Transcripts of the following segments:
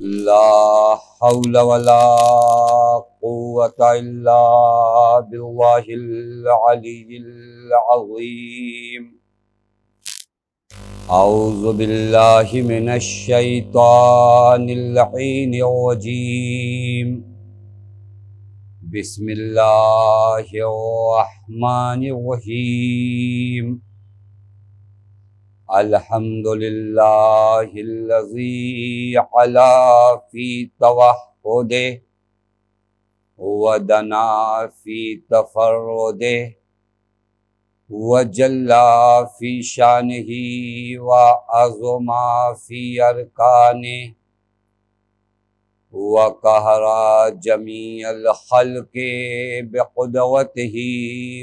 لا حول ولا قوة إلا بالله العلي العظيم. أعوذ بالله من الشيطان اللعين الرجيم. بسم الله الرحمن الرحيم. الحمد لله الذي علا في توحده ودنا في تفرده وجلا في شانه وعظم في أركانه وقهر جميع الخلق بقدرته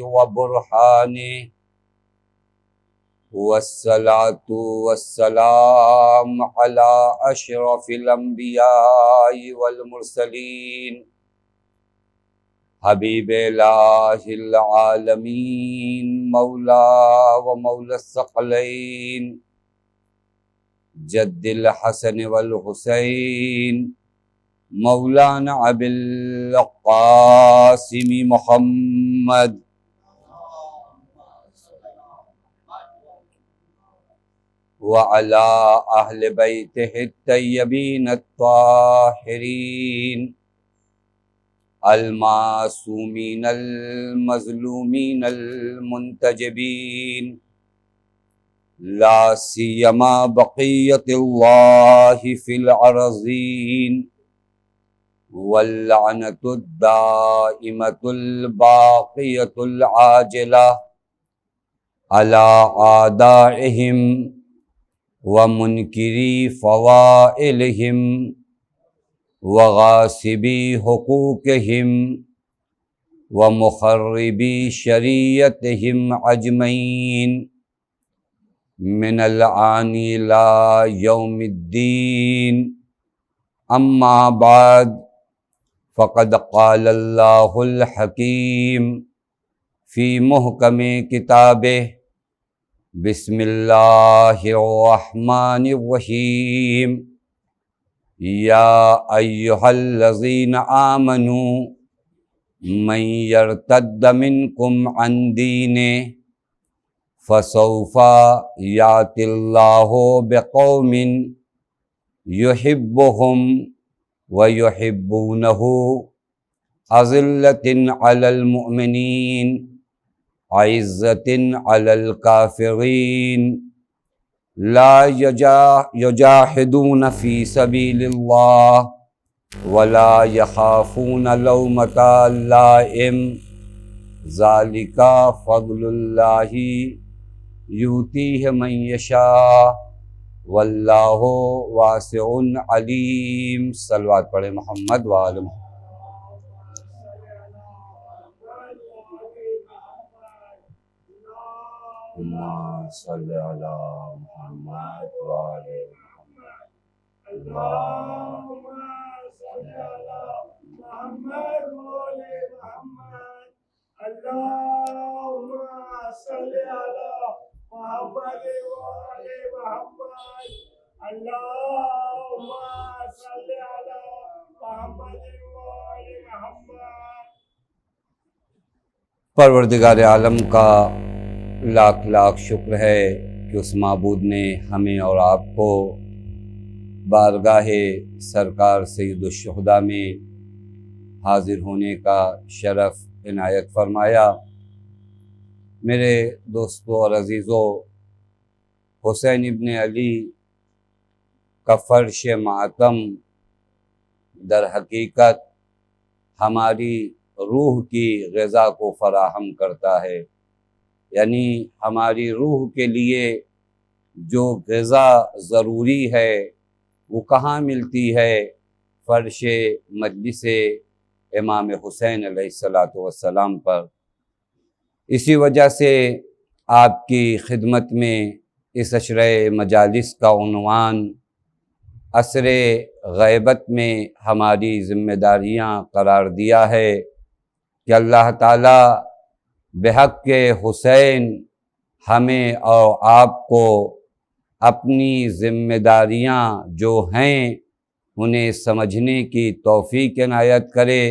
وبرهانه والصلاة والسلام على أشرف الأنبياء والمرسلين حبیب الہ العالمین مولا و مولا الثقلین جد الحسن والحسین مولانا ابی القاسم محمد وعلى أهل بيته الطيبين الطاهرين المعصومين المظلومين المنتجبين لا سيما بقية الله في الأرضين واللعنة الدائمة الباقية العاجلة على أعدائهم ومنکری فوائلہم وغاصبی حقوقہم ومخربی شریعتہم اجمعین من الآن الى یوم الدین. اما بعد فقد قال اللہ الحکیم فی محکم کتابہ بسم اللہ الرحمن الرحیم. یا ایہا الذین آمنوا من یرتد منکم عن دینہ فسوف یأتی اللہ بقوم یحبہم ویحبونہ اذلۃ علی المؤمنین عزت علی الکافرین لا یجاہدون فی سبیل اللہ ولا یخافون لومۃ لائم ذالک فضل اللہ یؤتیہ من یشاء واللہ واسع علیم. صلوات پڑھیں محمد وآل محمد. اللهم صل على محمد وآل محمد. اللهم صل على محمد وآل محمد. اللهم صل على محمد وآل محمد. اللهم صل على محمد وآل محمد. پروردگار عالم کا لاکھ لاکھ شکر ہے کہ اس معبود نے ہمیں اور آپ کو بارگاہ سرکار سید الشہداء میں حاضر ہونے کا شرف عنایت فرمایا. میرے دوستوں اور عزیزوں، حسین ابن علی کا فرش ماتم در حقیقت ہماری روح کی غذا کو فراہم کرتا ہے. یعنی ہماری روح کے لیے جو غذا ضروری ہے وہ کہاں ملتی ہے؟ فرش مجلس امام حسین علیہ السلام پر. اسی وجہ سے آپ کی خدمت میں اس عشرۂ مجالس کا عنوان عصر غیبت میں ہماری ذمہ داریاں قرار دیا ہے کہ اللہ تعالیٰ بحق حسین ہمیں اور آپ کو اپنی ذمہ داریاں جو ہیں انہیں سمجھنے کی توفیق عنایت کرے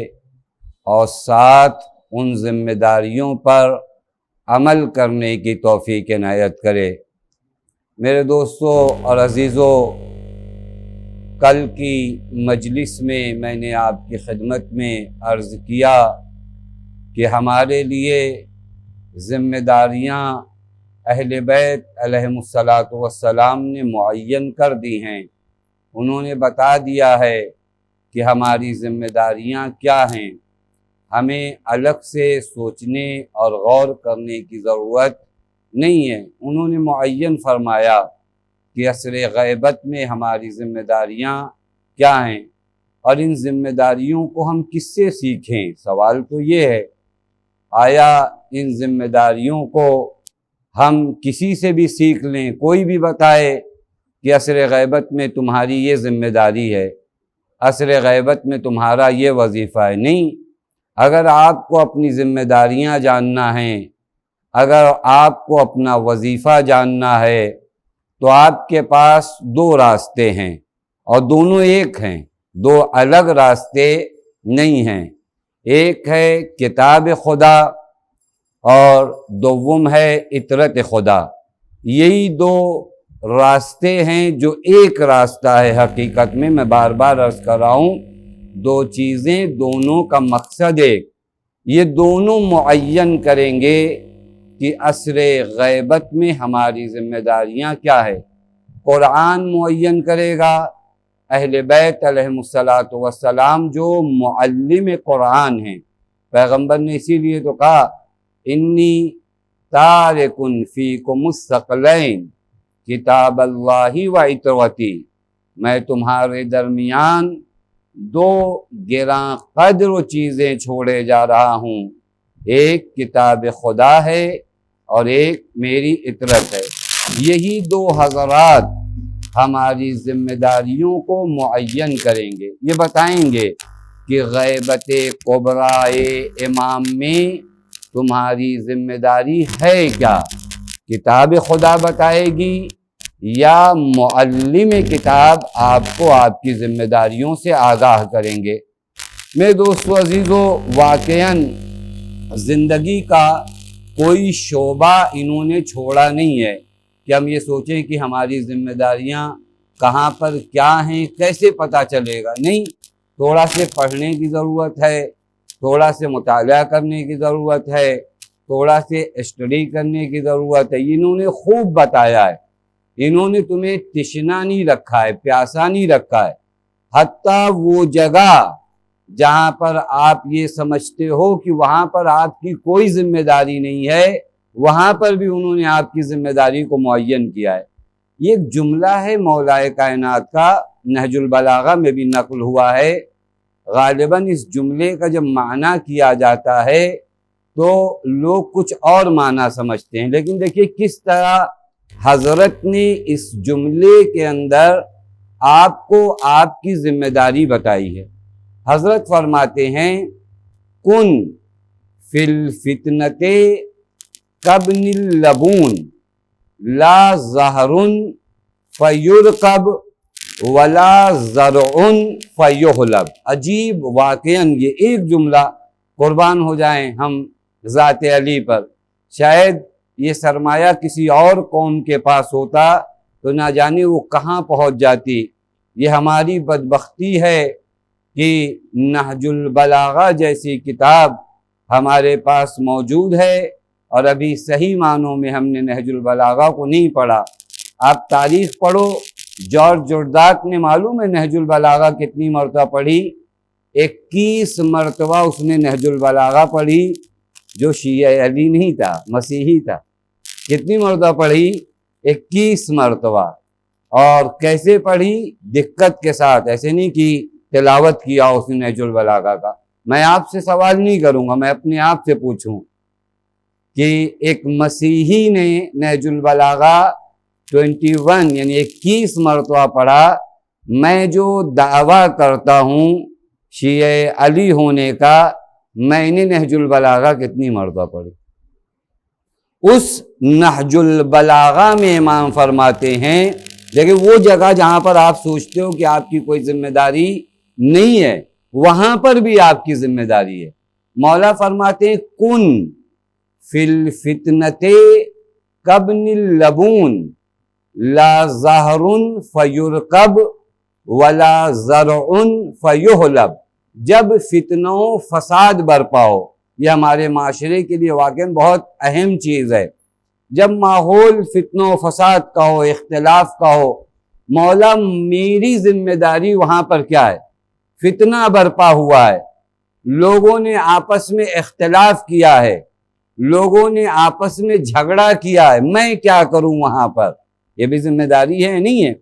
اور ساتھ ان ذمہ داریوں پر عمل کرنے کی توفیق عنایت کرے۔ میرے دوستو اور عزیزو، کل کی مجلس میں نے آپ کی خدمت میں عرض کیا کہ ہمارے لیے ذمہ داریاں اہل بیت علیہم الصلاۃ نے معین کر دی ہیں۔ انہوں نے بتا دیا ہے کہ ہماری ذمہ داریاں کیا ہیں۔ ہمیں الگ سے سوچنے اور غور کرنے کی ضرورت نہیں ہے۔ انہوں نے معین فرمایا کہ عصر غیبت میں ہماری ذمہ داریاں کیا ہیں اور ان ذمہ داریوں کو ہم کس سے سیکھیں۔ سوال تو یہ ہے، آیا ان ذمہ داریوں کو ہم کسی سے بھی سیکھ لیں؟ کوئی بھی بتائے کہ عصر غیبت میں تمہاری یہ ذمہ داری ہے، عصر غیبت میں تمہارا یہ وظیفہ ہے؟ نہیں۔ اگر آپ کو اپنی ذمہ داریاں جاننا ہیں، اگر آپ کو اپنا وظیفہ جاننا ہے، تو آپ کے پاس دو راستے ہیں اور دونوں ایک ہیں، دو الگ راستے نہیں ہیں۔ ایک ہے کتاب خدا اور دوم ہے اطرت خدا۔ یہی دو راستے ہیں جو ایک راستہ ہے حقیقت میں بار بار عرض کر رہا ہوں، دو چیزیں دونوں کا مقصد ایک۔ یہ دونوں معین کریں گے کہ عصر غیبت میں ہماری ذمہ داریاں کیا ہے۔ قرآن معین کرے گا، اہل بیت علیہم الصلاۃ جو معلم قرآن ہیں، پیغمبر نے اسی لیے تو کہا انی تارکن فیکم الثقلین کتاب اللہ و اطرتی، میں تمہارے درمیان دو گراں قدر چیزیں چھوڑے جا رہا ہوں، ایک کتاب خدا ہے اور ایک میری اطرت ہے۔ یہی دو حضرات ہماری ذمہ داریوں کو معین کریں گے، یہ بتائیں گے کہ غیبت کبریٰ امام میں تمہاری ذمہ داری ہے کیا۔ کتاب خدا بتائے گی یا معلم کتاب آپ کو آپ کی ذمہ داریوں سے آگاہ کریں گے۔ میرے دوستو عزیزو، واقعاً زندگی کا کوئی شعبہ انہوں نے چھوڑا نہیں ہے کہ ہم یہ سوچیں کہ ہماری ذمہ داریاں کہاں پر کیا ہیں، کیسے پتہ چلے گا۔ نہیں، تھوڑا سے پڑھنے کی ضرورت ہے، تھوڑا سے مطالعہ کرنے کی ضرورت ہے، تھوڑا سے اسٹڈی کرنے کی ضرورت ہے۔ انہوں نے خوب بتایا ہے، انہوں نے تمہیں تشنا نہیں رکھا ہے، پیاسا نہیں رکھا ہے۔ حتیٰ وہ جگہ جہاں پر آپ یہ سمجھتے ہو کہ وہاں پر آپ کی کوئی ذمہ داری نہیں ہے، وہاں پر بھی انہوں نے آپ کی ذمہ داری کو معین کیا ہے۔ یہ ایک جملہ ہے مولا کائنات کا، نہج البلاغہ میں بھی نقل ہوا ہے۔ غالباً اس جملے کا جب معنی کیا جاتا ہے تو لوگ کچھ اور معنی سمجھتے ہیں، لیکن دیکھیے کس طرح حضرت نے اس جملے کے اندر آپ کو آپ کی ذمہ داری بتائی ہے۔ حضرت فرماتے ہیں کن فی الفتنۃ کابن اللبون لا زہر فیرکب ولا زرع فیحلب۔ عجیب، واقعاً یہ ایک جملہ، قربان ہو جائیں ہم ذات علی پر، شاید یہ سرمایہ کسی اور قوم کے پاس ہوتا تو نہ جانے وہ کہاں پہنچ جاتی۔ یہ ہماری بدبختی ہے کہ نہج البلاغہ جیسی کتاب ہمارے پاس موجود ہے اور ابھی صحیح معنوں میں ہم نے نہج البلاغہ کو نہیں پڑھا۔ آپ تاریخ پڑھو، جارج جرداق نے معلوم ہے نہج البلاغہ کتنی مرتبہ پڑھی؟ 21 مرتبہ اس نے نہج البلاغہ پڑھی، جو شیعہ علی نہیں تھا، مسیحی تھا۔ کتنی مرتبہ پڑھی؟ 21 مرتبہ۔ اور کیسے پڑھی؟ دقت کے ساتھ، ایسے نہیں کہ تلاوت کیا اس نے نہج البلاغہ کا۔ میں آپ سے سوال نہیں کروں گا، میں اپنے آپ سے پوچھوں کہ ایک مسیحی نے نہج البلاغہ 21 یعنی 21 مرتبہ پڑھا، میں جو دعویٰ کرتا ہوں شیعہ علی ہونے کا، میں نے نہج البلاغہ کتنی مرتبہ پڑھی؟ اس نہج البلاغہ میں امام فرماتے ہیں لیکن وہ جگہ جہاں پر آپ سوچتے ہو کہ آپ کی کوئی ذمہ داری نہیں ہے وہاں پر بھی آپ کی ذمہ داری ہے۔ مولا فرماتے ہیں کن فی الفتنۃ کابن اللبون لا زہر فیرکب ولا زرع فیحلب۔ جب فتنہ و فساد برپا ہو، یہ ہمارے معاشرے کے لیے واقعاً بہت اہم چیز ہے۔ جب ماحول فتنہ و فساد کا ہو، اختلاف کا ہو، مولا میری ذمہ داری وہاں پر کیا ہے؟ فتنہ برپا ہوا ہے، لوگوں نے آپس میں اختلاف کیا ہے، لوگوں نے آپس میں جھگڑا کیا ہے، میں کیا کروں وہاں پر؟ یہ بھی ذمہ داری ہے نہیں ہے؟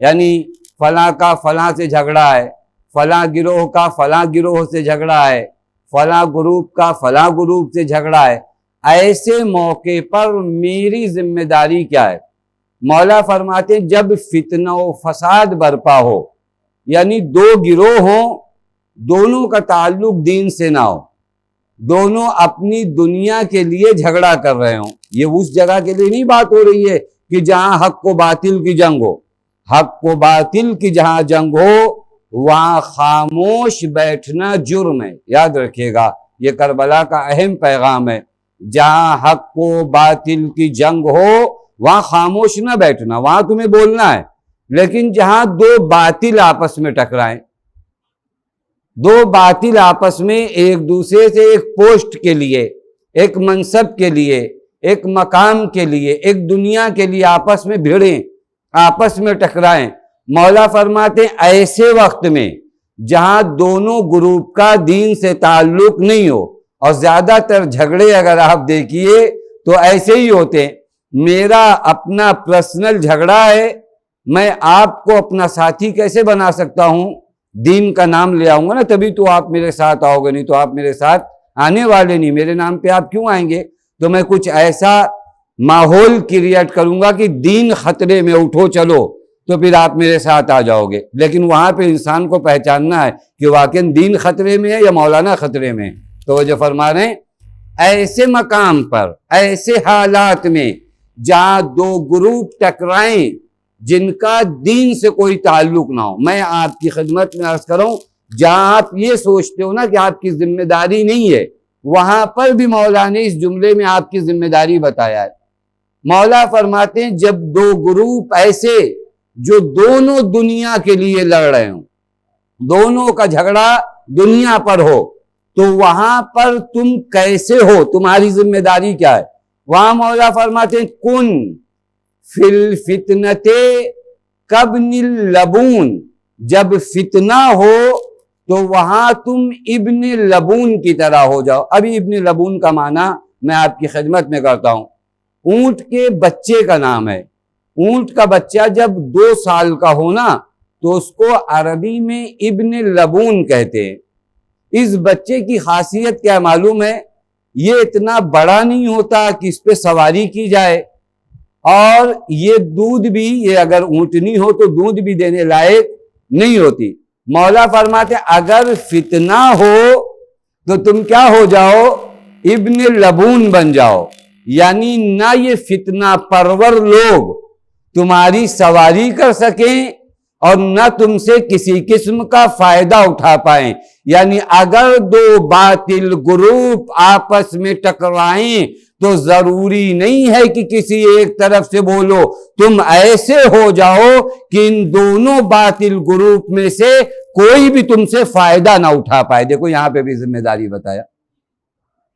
یعنی فلاں کا فلاں سے جھگڑا ہے، فلاں گروہ کا فلاں گروہ سے جھگڑا ہے، فلاں گروپ کا فلاں گروپ سے جھگڑا ہے، ایسے موقع پر میری ذمہ داری کیا ہے؟ مولا فرماتے ہیں جب فتنہ و فساد برپا ہو، یعنی دو گروہ ہوں، دونوں کا تعلق دین سے نہ ہو، دونوں اپنی دنیا کے لیے جھگڑا کر رہے ہوں، یہ اس جگہ کے لیے نہیں بات ہو رہی ہے کہ جہاں حق و باطل کی جنگ ہو۔ حق و باطل کی جہاں جنگ ہو وہاں خاموش بیٹھنا جرم ہے، یاد رکھیے گا، یہ کربلا کا اہم پیغام ہے۔ جہاں حق و باطل کی جنگ ہو وہاں خاموش نہ بیٹھنا، وہاں تمہیں بولنا ہے۔ لیکن جہاں دو باطل آپس میں ٹکرائیں، دو باطل آپس میں ایک دوسرے سے ایک پوسٹ کے لیے، ایک منصب کے لیے، ایک مقام کے لیے، ایک دنیا کے لیے آپس میں بھیڑیں، آپس میں ٹکرائیں، مولا فرماتے ہیں ایسے وقت میں جہاں دونوں گروپ کا دین سے تعلق نہیں ہو، اور زیادہ تر جھگڑے اگر آپ دیکھیے تو ایسے ہی ہوتے ہیں، میرا اپنا پرسنل جھگڑا ہے، میں آپ کو اپنا ساتھی کیسے بنا سکتا ہوں؟ دین کا نام لے آؤں گا نا تبھی تو آپ میرے ساتھ آؤ گے، نہیں تو آپ میرے ساتھ آنے والے نہیں، میرے نام پہ آپ کیوں آئیں گے؟ تو میں کچھ ایسا ماحول کریٹ کروں گا کہ دین خطرے میں، اٹھو چلو، تو پھر آپ میرے ساتھ آ جاؤ گے۔ لیکن وہاں پہ انسان کو پہچاننا ہے کہ واقعی دین خطرے میں ہے یا مولانا خطرے میں ہے۔ تو وہ جو فرما رہے ہیں ایسے مقام پر، ایسے حالات میں جہاں دو گروپ ٹکرائیں جن کا دین سے کوئی تعلق نہ ہو، میں آپ کی خدمت میں عرض کروں جہاں آپ یہ سوچتے ہو نا کہ آپ کی ذمہ داری نہیں ہے، وہاں پر بھی مولا نے اس جملے میں آپ کی ذمہ داری بتایا ہے۔ مولا فرماتے ہیں جب دو گروپ ایسے جو دونوں دنیا کے لیے لڑ رہے ہوں، دونوں کا جھگڑا دنیا پر ہو، تو وہاں پر تم کیسے ہو؟ تمہاری ذمہ داری کیا ہے؟ وہاں مولا فرماتے ہیں کن فی الفتنۃ کابن اللبون، جب فتنہ ہو تو وہاں تم ابن لبون کی طرح ہو جاؤ۔ ابھی ابن لبون کا معنی میں آپ کی خدمت میں کرتا ہوں، اونٹ کے بچے کا نام ہے۔ اونٹ کا بچہ جب 2 سال کا ہونا تو اس کو عربی میں ابن لبون کہتے ہیں۔ اس بچے کی خاصیت کیا معلوم ہے؟ یہ اتنا بڑا نہیں ہوتا کہ اس پہ سواری کی جائے، اور یہ دودھ بھی، یہ اگر اونٹنی ہو تو دودھ بھی دینے لائق نہیں ہوتی۔ مولا فرماتے اگر فتنہ ہو تو تم کیا ہو جاؤ؟ ابن لبون بن جاؤ، یعنی نہ یہ فتنہ پرور لوگ تمہاری سواری کر سکیں اور نہ تم سے کسی قسم کا فائدہ اٹھا پائیں۔ یعنی اگر دو باطل گروپ آپس میں ٹکرائیں تو ضروری نہیں ہے کہ کسی ایک طرف سے بولو، تم ایسے ہو جاؤ کہ ان دونوں باطل گروپ میں سے کوئی بھی تم سے فائدہ نہ اٹھا پائے۔ دیکھو یہاں پہ بھی ذمہ داری بتایا،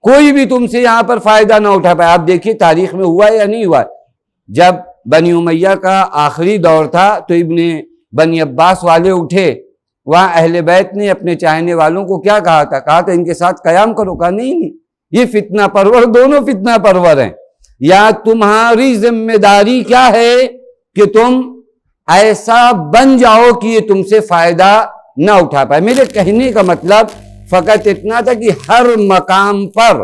کوئی بھی تم سے یہاں پر فائدہ نہ اٹھا پائے۔ آپ دیکھیے تاریخ میں ہوا ہے یا نہیں ہوا؟ جب بنی امیہ کا آخری دور تھا تو ابن بنی عباس والے اٹھے، وہاں اہل بیت نے اپنے چاہنے والوں کو کیا کہا تھا؟ کہا تھا ان کے ساتھ قیام کرو۔ کہا نہیں، یہ فتنہ پرور، دونوں فتنہ پرور ہیں، یا تمہاری ذمہ داری کیا ہے کہ تم ایسا بن جاؤ کہ یہ تم سے فائدہ نہ اٹھا پائے۔ میرے کہنے کا مطلب فقط اتنا تھا کہ ہر مقام پر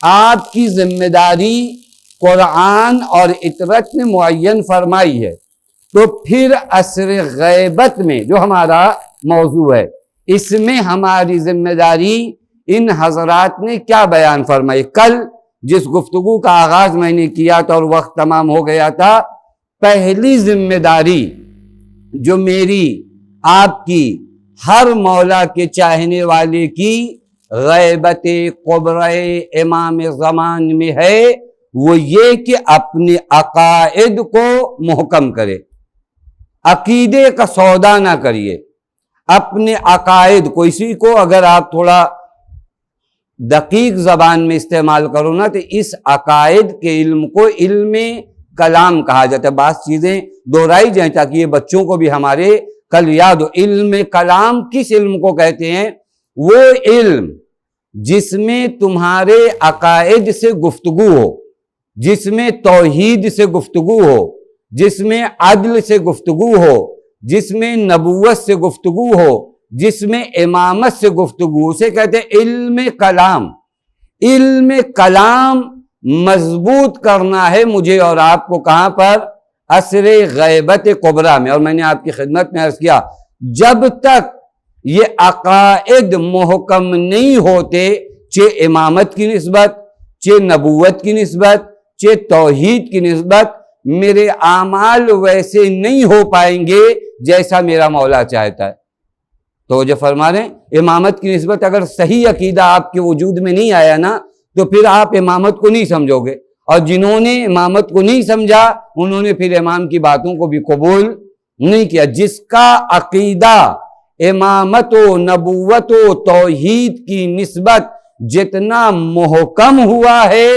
آپ کی ذمہ داری قرآن اور اطرت نے معین فرمائی ہے۔ تو پھر عصر غیبت میں جو ہمارا موضوع ہے، اس میں ہماری ذمہ داری ان حضرات نے کیا بیان فرمائی؟ کل جس گفتگو کا آغاز میں نے کیا تھا اور وقت تمام ہو گیا تھا، پہلی ذمہ داری جو میری آپ کی ہر مولا کے چاہنے والے کی غیبت قبرۂ امام زمان میں ہے وہ یہ کہ اپنے عقائد کو محکم کرے. عقیدے کا سودا نہ کریے، اپنے عقائد کو. اسی کو اگر آپ تھوڑا دقیق زبان میں استعمال کرو نا تو اس عقائد کے علم کو علم کلام کہا جاتا ہے. بعض چیزیں دہرائی جائیں تاکہ یہ بچوں کو بھی ہمارے کل یاد ہو. علم کلام کس علم کو کہتے ہیں؟ وہ علم جس میں تمہارے عقائد سے گفتگو ہو، جس میں توحید سے گفتگو ہو، جس میں عدل سے گفتگو ہو، جس میں نبوت سے گفتگو ہو، جس میں امامت سے گفتگو، اسے کہتے ہیں علم کلام. علم کلام مضبوط کرنا ہے مجھے اور آپ کو. کہاں پر؟ عصر غیبت کبریٰ میں. اور میں نے آپ کی خدمت میں عرض کیا جب تک یہ عقائد محکم نہیں ہوتے، چہ امامت کی نسبت، چہ نبوت کی نسبت، چہ توحید کی نسبت، میرے اعمال ویسے نہیں ہو پائیں گے جیسا میرا مولا چاہتا ہے. تو جو فرما رہے ہیں امامت کی نسبت اگر صحیح عقیدہ آپ کے وجود میں نہیں آیا نا تو پھر آپ امامت کو نہیں سمجھو گے. اور جنہوں نے امامت کو نہیں سمجھا انہوں نے پھر امام کی باتوں کو بھی قبول نہیں کیا. جس کا عقیدہ امامت و نبوت و توحید کی نسبت جتنا محکم ہوا ہے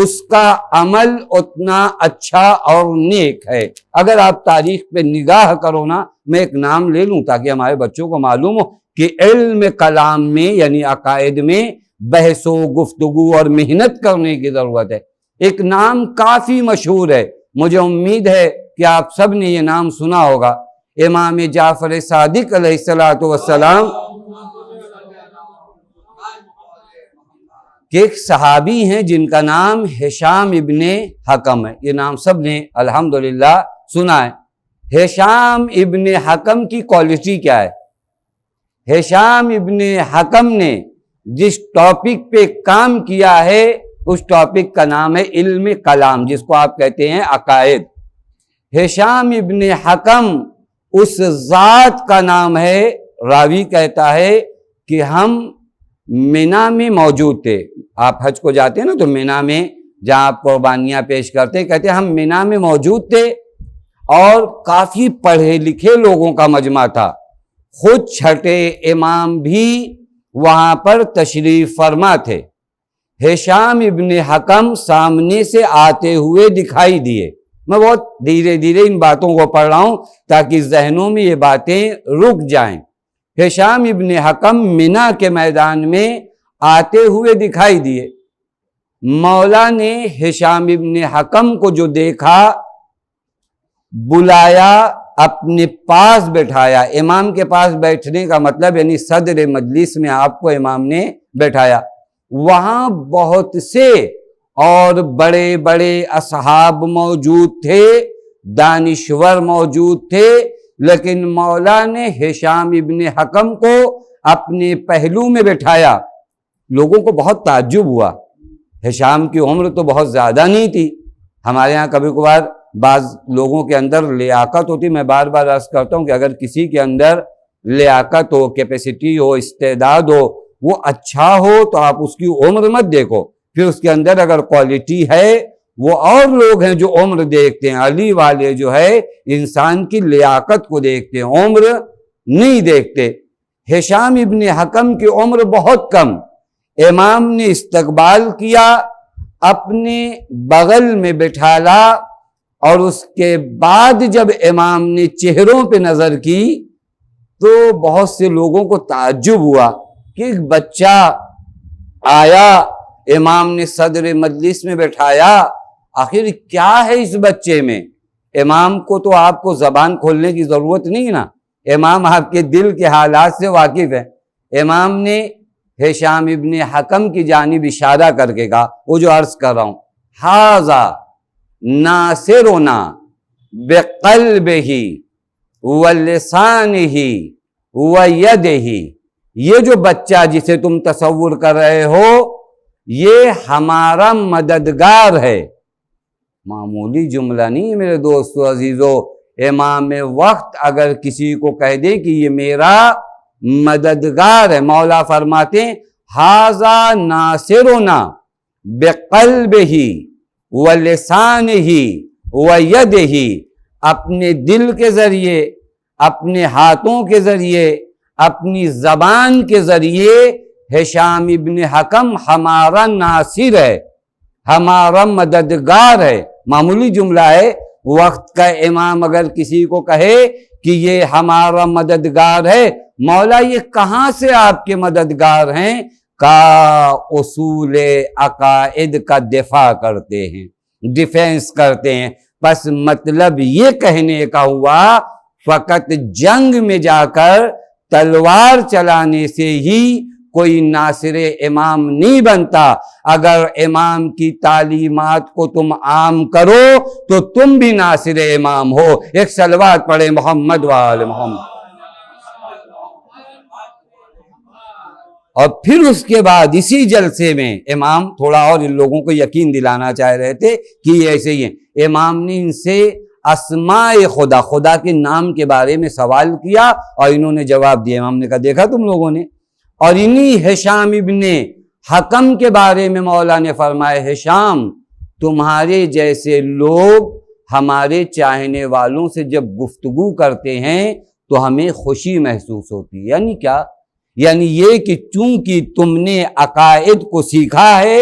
اس کا عمل اتنا اچھا اور نیک ہے. اگر آپ تاریخ پہ نگاہ کرو نا، میں ایک نام لے لوں تاکہ ہمارے بچوں کو معلوم ہو کہ علم کلام میں یعنی عقائد میں بحث و گفتگو اور محنت کرنے کی ضرورت ہے. ایک نام کافی مشہور ہے، مجھے امید ہے کہ آپ سب نے یہ نام سنا ہوگا. امام جعفر صادق علیہ السلام کہ ایک صحابی ہیں جن کا نام ہشام ابن حکم ہے. یہ نام سب نے الحمدللہ سنا ہے. ہشام ابن حکم کی کوالٹی کیا ہے؟ ہشام ابن حکم نے جس ٹاپک پہ کام کیا ہے اس ٹاپک کا نام ہے علم کلام، جس کو آپ کہتے ہیں عقائد. ہشام ابن حکم اس ذات کا نام ہے، راوی کہتا ہے کہ ہم مینا میں موجود تھے. آپ حج کو جاتے ہیں نا تو مینا میں جہاں آپ قربانیاں پیش کرتے ہیں، کہتے ہیں ہم مینا میں موجود تھے اور کافی پڑھے لکھے لوگوں کا مجمع تھا. خود چھٹے امام بھی وہاں پر تشریف فرما تھے. ہشام ابن حکم سامنے سے آتے ہوئے دکھائی دیے. میں بہت دھیرے دھیرے ان باتوں کو پڑھ رہا ہوں تاکہ ذہنوں میں یہ باتیں رک جائیں. ہشام ابن حکم مینا کے میدان میں آتے ہوئے دکھائی دیے. مولا نے ہشام ابن حکم کو جو دیکھا بلایا، اپنے پاس بٹھایا. امام کے پاس بیٹھنے کا مطلب یعنی صدر مجلس میں آپ کو امام نے بٹھایا. وہاں بہت سے اور بڑے بڑے اصحاب موجود تھے، دانشور موجود تھے، لیکن مولا نے ہشام ابن حکم کو اپنے پہلو میں بٹھایا. لوگوں کو بہت تعجب ہوا. ہشام کی عمر تو بہت زیادہ نہیں تھی. ہمارے ہاں کبھی کبھار بعض لوگوں کے اندر لیاقت ہوتی. میں بار بار عرض کرتا ہوں کہ اگر کسی کے اندر لیاقت ہو، کیپیسٹی ہو، استعداد ہو، وہ اچھا ہو تو آپ اس کی عمر مت دیکھو. پھر اس کے اندر اگر کوالٹی ہے، وہ اور لوگ ہیں جو عمر دیکھتے ہیں. علی والے جو ہے انسان کی لیاقت کو دیکھتے ہیں، عمر نہیں دیکھتے. ہشام ابن حکم کی عمر بہت کم. امام نے استقبال کیا، اپنے بغل میں بٹھالا اور اس کے بعد جب امام نے چہروں پہ نظر کی تو بہت سے لوگوں کو تعجب ہوا کہ ایک بچہ آیا، امام نے صدر مجلس میں بٹھایا، آخر کیا ہے اس بچے میں؟ امام کو تو آپ کو زبان کھولنے کی ضرورت نہیں نا، امام آپ کے دل کے حالات سے واقف ہے. امام نے ہشام ابن حکم کی جانب اشارہ کر کے کہا، وہ جو عرض کر رہا ہوں، ھذا ناصرنا بقلبہ ولسانہ ویدہ. یہ جو بچہ جسے تم تصور کر رہے ہو یہ ہمارا مددگار ہے. معمولی جملہ نہیں ہے میرے دوستو عزیزو۔ امام وقت اگر کسی کو کہہ دے کہ یہ میرا مددگار ہے، مولا فرماتے ہیں ھذا ناصرنا بقلبہ ولسانہ ویدہ، اپنے دل کے ذریعے، اپنے ہاتھوں کے ذریعے، اپنی زبان کے ذریعے ہشام ابن حکم ہمارا ناصر ہے، ہمارا مددگار ہے۔ معمولی جملہ ہے۔ وقت کا امام اگر کسی کو کہے کہ یہ ہمارا مددگار ہے، مولا یہ کہاں سے آپ کے مددگار ہیں؟ کا اصول عقائد کا دفاع کرتے ہیں، ڈیفینس کرتے ہیں۔ بس مطلب یہ کہنے کا ہوا فقط جنگ میں جا کر تلوار چلانے سے ہی کوئی ناصر امام نہیں بنتا۔ اگر امام کی تعلیمات کو تم عام کرو تو تم بھی ناصر امام ہو۔ ایک صلوات پڑھے محمد وآل محمد۔ اور پھر اس کے بعد اسی جلسے میں امام تھوڑا اور ان لوگوں کو یقین دلانا چاہ رہے تھے کہ یہ ایسے ہی ہیں۔ امام نے ان سے اسماء خدا، خدا کے نام کے بارے میں سوال کیا اور انہوں نے جواب دیا۔ امام نے کہا دیکھا تم لوگوں نے۔ اور انہی ہشام ابن حکم کے بارے میں مولا نے فرمایا ہشام تمہارے جیسے لوگ ہمارے چاہنے والوں سے جب گفتگو کرتے ہیں تو ہمیں خوشی محسوس ہوتی ہے۔ یعنی کیا؟ یعنی یہ کہ چونکہ تم نے عقائد کو سیکھا ہے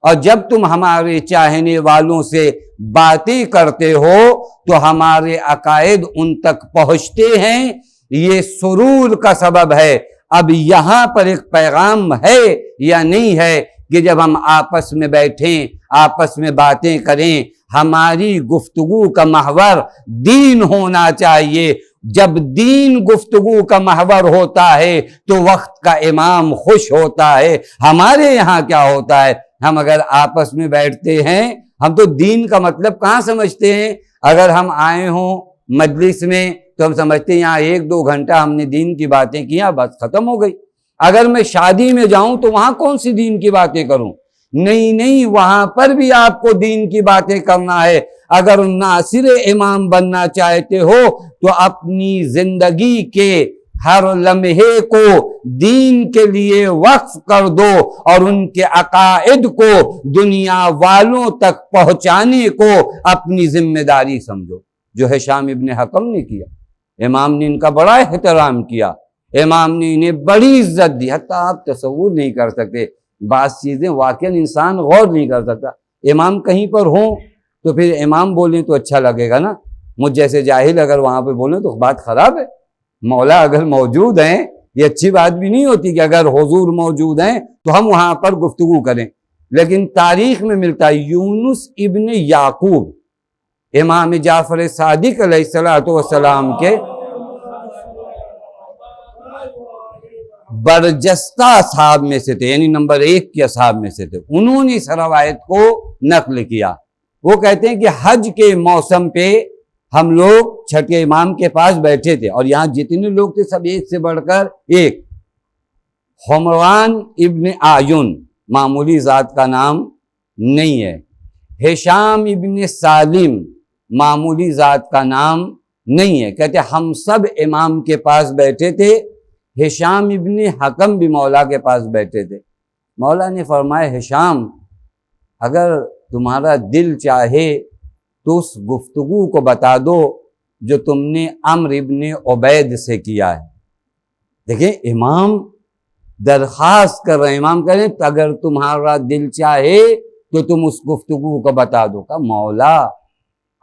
اور جب تم ہمارے چاہنے والوں سے باتیں کرتے ہو تو ہمارے عقائد ان تک پہنچتے ہیں، یہ سرور کا سبب ہے۔ اب یہاں پر ایک پیغام ہے یا نہیں ہے کہ جب ہم آپس میں بیٹھیں، آپس میں باتیں کریں، ہماری گفتگو کا محور دین ہونا چاہیے۔ جب دین گفتگو کا محور ہوتا ہے تو وقت کا امام خوش ہوتا ہے۔ ہمارے یہاں کیا ہوتا ہے، ہم اگر آپس میں بیٹھتے ہیں، ہم تو دین کا مطلب کہاں سمجھتے ہیں؟ اگر ہم آئے ہوں مجلس میں تو ہم سمجھتے ہیں یہاں 1-2 گھنٹہ ہم نے دین کی باتیں کیا، بس ختم ہو گئی۔ اگر میں شادی میں جاؤں تو وہاں کون سی دین کی باتیں کروں؟ نہیں، وہاں پر بھی آپ کو دین کی باتیں کرنا ہے۔ اگر ناصر امام بننا چاہتے ہو تو اپنی زندگی کے ہر لمحے کو دین کے لیے وقف کر دو اور ان کے عقائد کو دنیا والوں تک پہنچانے کو اپنی ذمہ داری سمجھو، جو ہشام ابن حکم نے کیا۔ امام نے ان کا بڑا احترام کیا، امام نے انہیں بڑی عزت دی، حتیٰ آپ تصور نہیں کر سکتے، بعض چیزیں واقعاً انسان غور نہیں کر سکتا۔ امام کہیں پر ہوں تو پھر امام بولیں تو اچھا لگے گا نا، مجھ جیسے جاہل اگر وہاں پہ بولیں تو بات خراب ہے۔ مولا اگر موجود ہیں، یہ اچھی بات بھی نہیں ہوتی کہ اگر حضور موجود ہیں تو ہم وہاں پر گفتگو کریں۔ لیکن تاریخ میں ملتا ہے یونس ابن یعقوب امام جعفر صادق علیہ السلام کے برجستہ اصحاب میں سے تھے، یعنی نمبر 1 کے اصحاب میں سے تھے۔ انہوں نے اس روایت کو نقل کیا۔ وہ کہتے ہیں کہ حج کے موسم پہ ہم لوگ چھٹے امام کے پاس بیٹھے تھے اور یہاں جتنے لوگ تھے سب ایک سے بڑھ کر ایک۔ حمران ابن اعین معمولی ذات کا نام نہیں ہے، ہشام ابن سالم معمولی ذات کا نام نہیں ہے۔ کہتے ہم سب امام کے پاس بیٹھے تھے، ہشام ابن حکم بھی مولا کے پاس بیٹھے تھے۔ مولا نے فرمایا ہشام اگر تمہارا دل چاہے تو اس گفتگو کو بتا دو جو تم نے عمرو ابن عبید سے کیا ہے۔ دیکھیں امام درخواست کر رہے ہیں، امام کہہ رہے ہیں اگر تمہارا دل چاہے تو تم اس گفتگو کو بتا دو۔ کہ مولا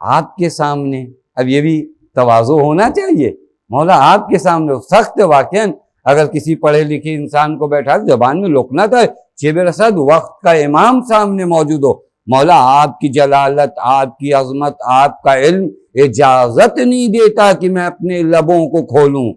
آپ کے سامنے، اب یہ بھی تواضع ہونا چاہیے، مولا آپ کے سامنے سخت واقعاً اگر کسی پڑھے لکھے انسان کو بیٹھا زبان میں لوکنا تھا، رسد وقت کا امام سامنے موجود ہو، مولا آپ کی جلالت، آپ کی عظمت، آپ کا علم اجازت نہیں دیتا کہ میں اپنے لبوں کو کھولوں۔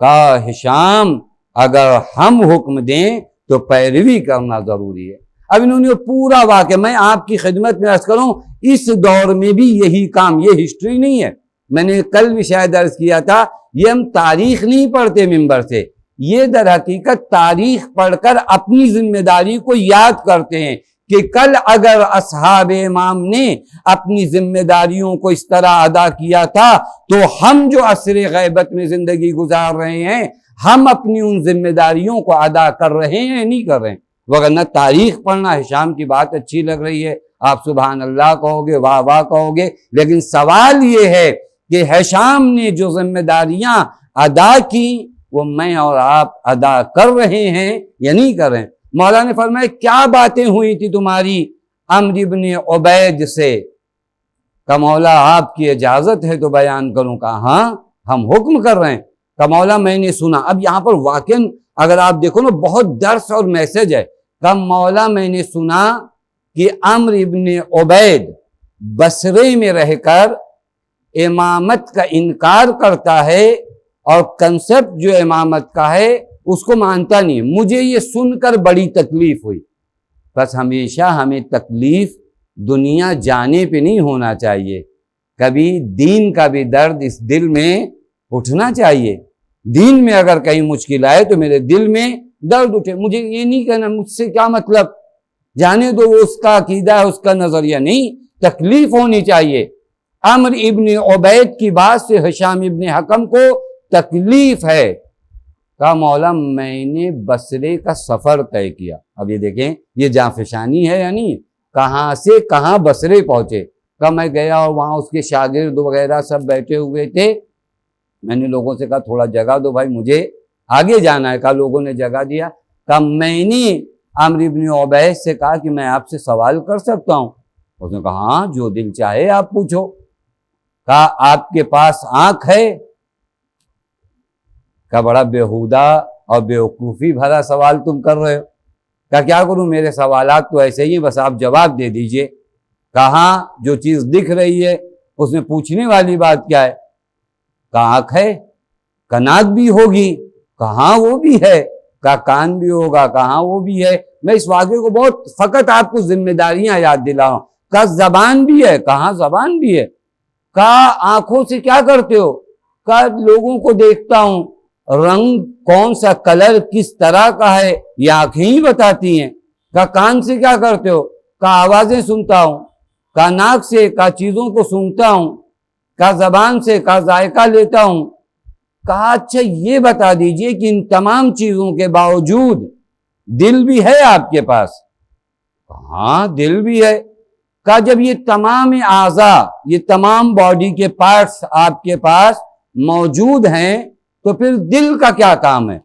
کہا ہشام اگر ہم حکم دیں تو پیروی کرنا ضروری ہے۔ اب انہوں نے پورا واقعہ میں آپ کی خدمت میں عرض کروں، اس دور میں بھی یہی کام، یہ ہسٹری نہیں ہے، میں نے کل بھی شاید عرض کیا تھا، یہ ہم تاریخ نہیں پڑھتے منبر سے، یہ در حقیقت تاریخ پڑھ کر اپنی ذمہ داری کو یاد کرتے ہیں کہ کل اگر اصحاب امام نے اپنی ذمہ داریوں کو اس طرح ادا کیا تھا تو ہم جو عصر غیبت میں زندگی گزار رہے ہیں ہم اپنی ان ذمہ داریوں کو ادا کر رہے ہیں نہیں کر رہے ہیں؟ وگرنہ تاریخ پڑھنا ہشام کی بات اچھی لگ رہی ہے، آپ سبحان اللہ کہو گے، واہ واہ کہو گے، لیکن سوال یہ ہے کہ ہشام نے جو ذمہ داریاں ادا کی وہ میں اور آپ ادا کر رہے ہیں یا نہیں کر رہے ہیں؟ مولا نے فرمایا کیا باتیں ہوئی تھی تمہاری عمرو بن عبید سے؟ کہ مولا آپ کی اجازت ہے تو بیان کروں؟ کہا ہاں ہم حکم کر رہے ہیں۔ کہ مولا میں نے سنا۔ اب یہاں پر واقعاً اگر آپ دیکھو نا بہت درس اور میسج ہے۔ کہ مولا میں نے سنا کہ عمرو بن عبید بصرے میں رہ کر امامت کا انکار کرتا ہے اور کنسپٹ جو امامت کا ہے اس کو مانتا نہیں۔ مجھے یہ سن کر بڑی تکلیف ہوئی۔ بس ہمیشہ ہمیں تکلیف دنیا جانے پہ نہیں ہونا چاہیے، کبھی دین کا بھی درد اس دل میں اٹھنا چاہیے۔ دین میں اگر کہیں مشکل آئے تو میرے دل میں درد اٹھے، مجھے یہ نہیں کہنا مجھ سے کیا مطلب، جانے دو وہ اس کا عقیدہ ہے، اس کا نظریہ، نہیں، تکلیف ہونی چاہیے۔ عمرو ابن عبید کی بات سے ہشام ابن حکم کو تکلیف ہے۔ کہا مولا میں نے بصرے کا سفر طے کیا۔ اب یہ دیکھیں یہ جانفشانی ہے یا نہیں، کہاں سے کہاں بصرے پہنچے۔ کہا میں گیا اور وہاں اس کے شاگرد وغیرہ سب بیٹھے ہوئے تھے، میں نے لوگوں سے کہا تھوڑا جگہ دو بھائی مجھے آگے جانا ہے۔ کہا لوگوں نے جگہ دیا۔ کہا میں نے عمرو بن عبید سے کہا کہ میں آپ سے سوال کر سکتا ہوں؟ اس نے کہا ہاں جو دل چاہے آپ پوچھو۔ کہا آپ کے پاس آنکھ ہے؟ کہا بڑا بےہودہ اور بیوقوفی بھرا سوال تم کر رہے ہو۔ کہا کیا کروں، میرے سوالات تو ایسے ہی ہیں، بس آپ جواب دے دیجئے۔ کہاں جو چیز دکھ رہی ہے اس میں پوچھنے والی بات کیا ہے؟ کہا آنکھ ہے؟ کہا ناک بھی ہوگی؟ کہاں وہ بھی ہے؟ کہا کان بھی ہوگا؟ کہاں وہ بھی ہے؟ میں اس واقعے کو بہت فقط آپ کو ذمہ داریاں یاد دلاؤں۔ کہا زبان بھی ہے؟ کہاں زبان بھی ہے؟ کہا آنکھوں سے کیا کرتے ہو؟ کہا لوگوں کو دیکھتا ہوں، رنگ کون سا کلر کس طرح کا ہے یہ آنکھیں ہی بتاتی ہیں۔ کہا کان سے کیا کرتے ہو؟ کہا آوازیں سنتا ہوں۔ کہا ناک سے؟ کہا چیزوں کو سونگھتا ہوں۔ کہا زبان سے؟ کہا ذائقہ لیتا ہوں۔ کہا اچھا یہ بتا دیجئے کہ ان تمام چیزوں کے باوجود دل بھی ہے آپ کے پاس؟ ہاں دل بھی ہے۔ کہا جب یہ تمام اعضاء، یہ تمام باڈی کے پارٹس آپ کے پاس موجود ہیں تو پھر دل کا کیا کام ہے؟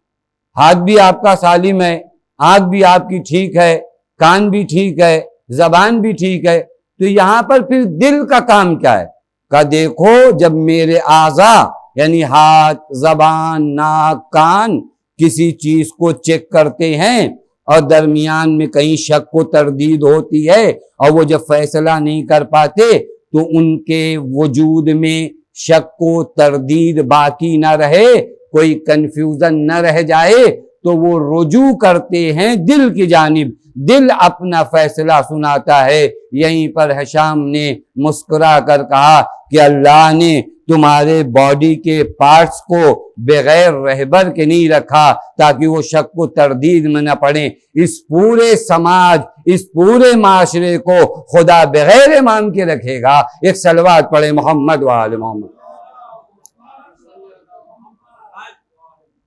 ہاتھ بھی آپ کا سالم ہے، آنکھ بھی آپ کی ٹھیک ہے، کان بھی ٹھیک ہے، زبان بھی ٹھیک ہے، تو یہاں پر پھر دل کا کام کیا ہے؟ کہا دیکھو جب میرے اعضاء یعنی ہاتھ، زبان، ناک، کان کسی چیز کو چیک کرتے ہیں اور درمیان میں کہیں شک و تردید ہوتی ہے اور وہ جب فیصلہ نہیں کر پاتے تو ان کے وجود میں شک و تردید باقی نہ رہے، کوئی کنفیوژن نہ رہ جائے تو وہ رجوع کرتے ہیں دل کی جانب، دل اپنا فیصلہ سناتا ہے۔ یہیں پر ہشام نے مسکرا کر کہا کہ اللہ نے تمہارے باڈی کے پارٹس کو بغیر رہبر کے نہیں رکھا تاکہ وہ شک و تردید میں نہ پڑیں۔ اس پورے سماج، اس پورے معاشرے کو خدا بغیر امام کے رکھے گا۔ ایک صلوات پڑھے محمد وآل محمد۔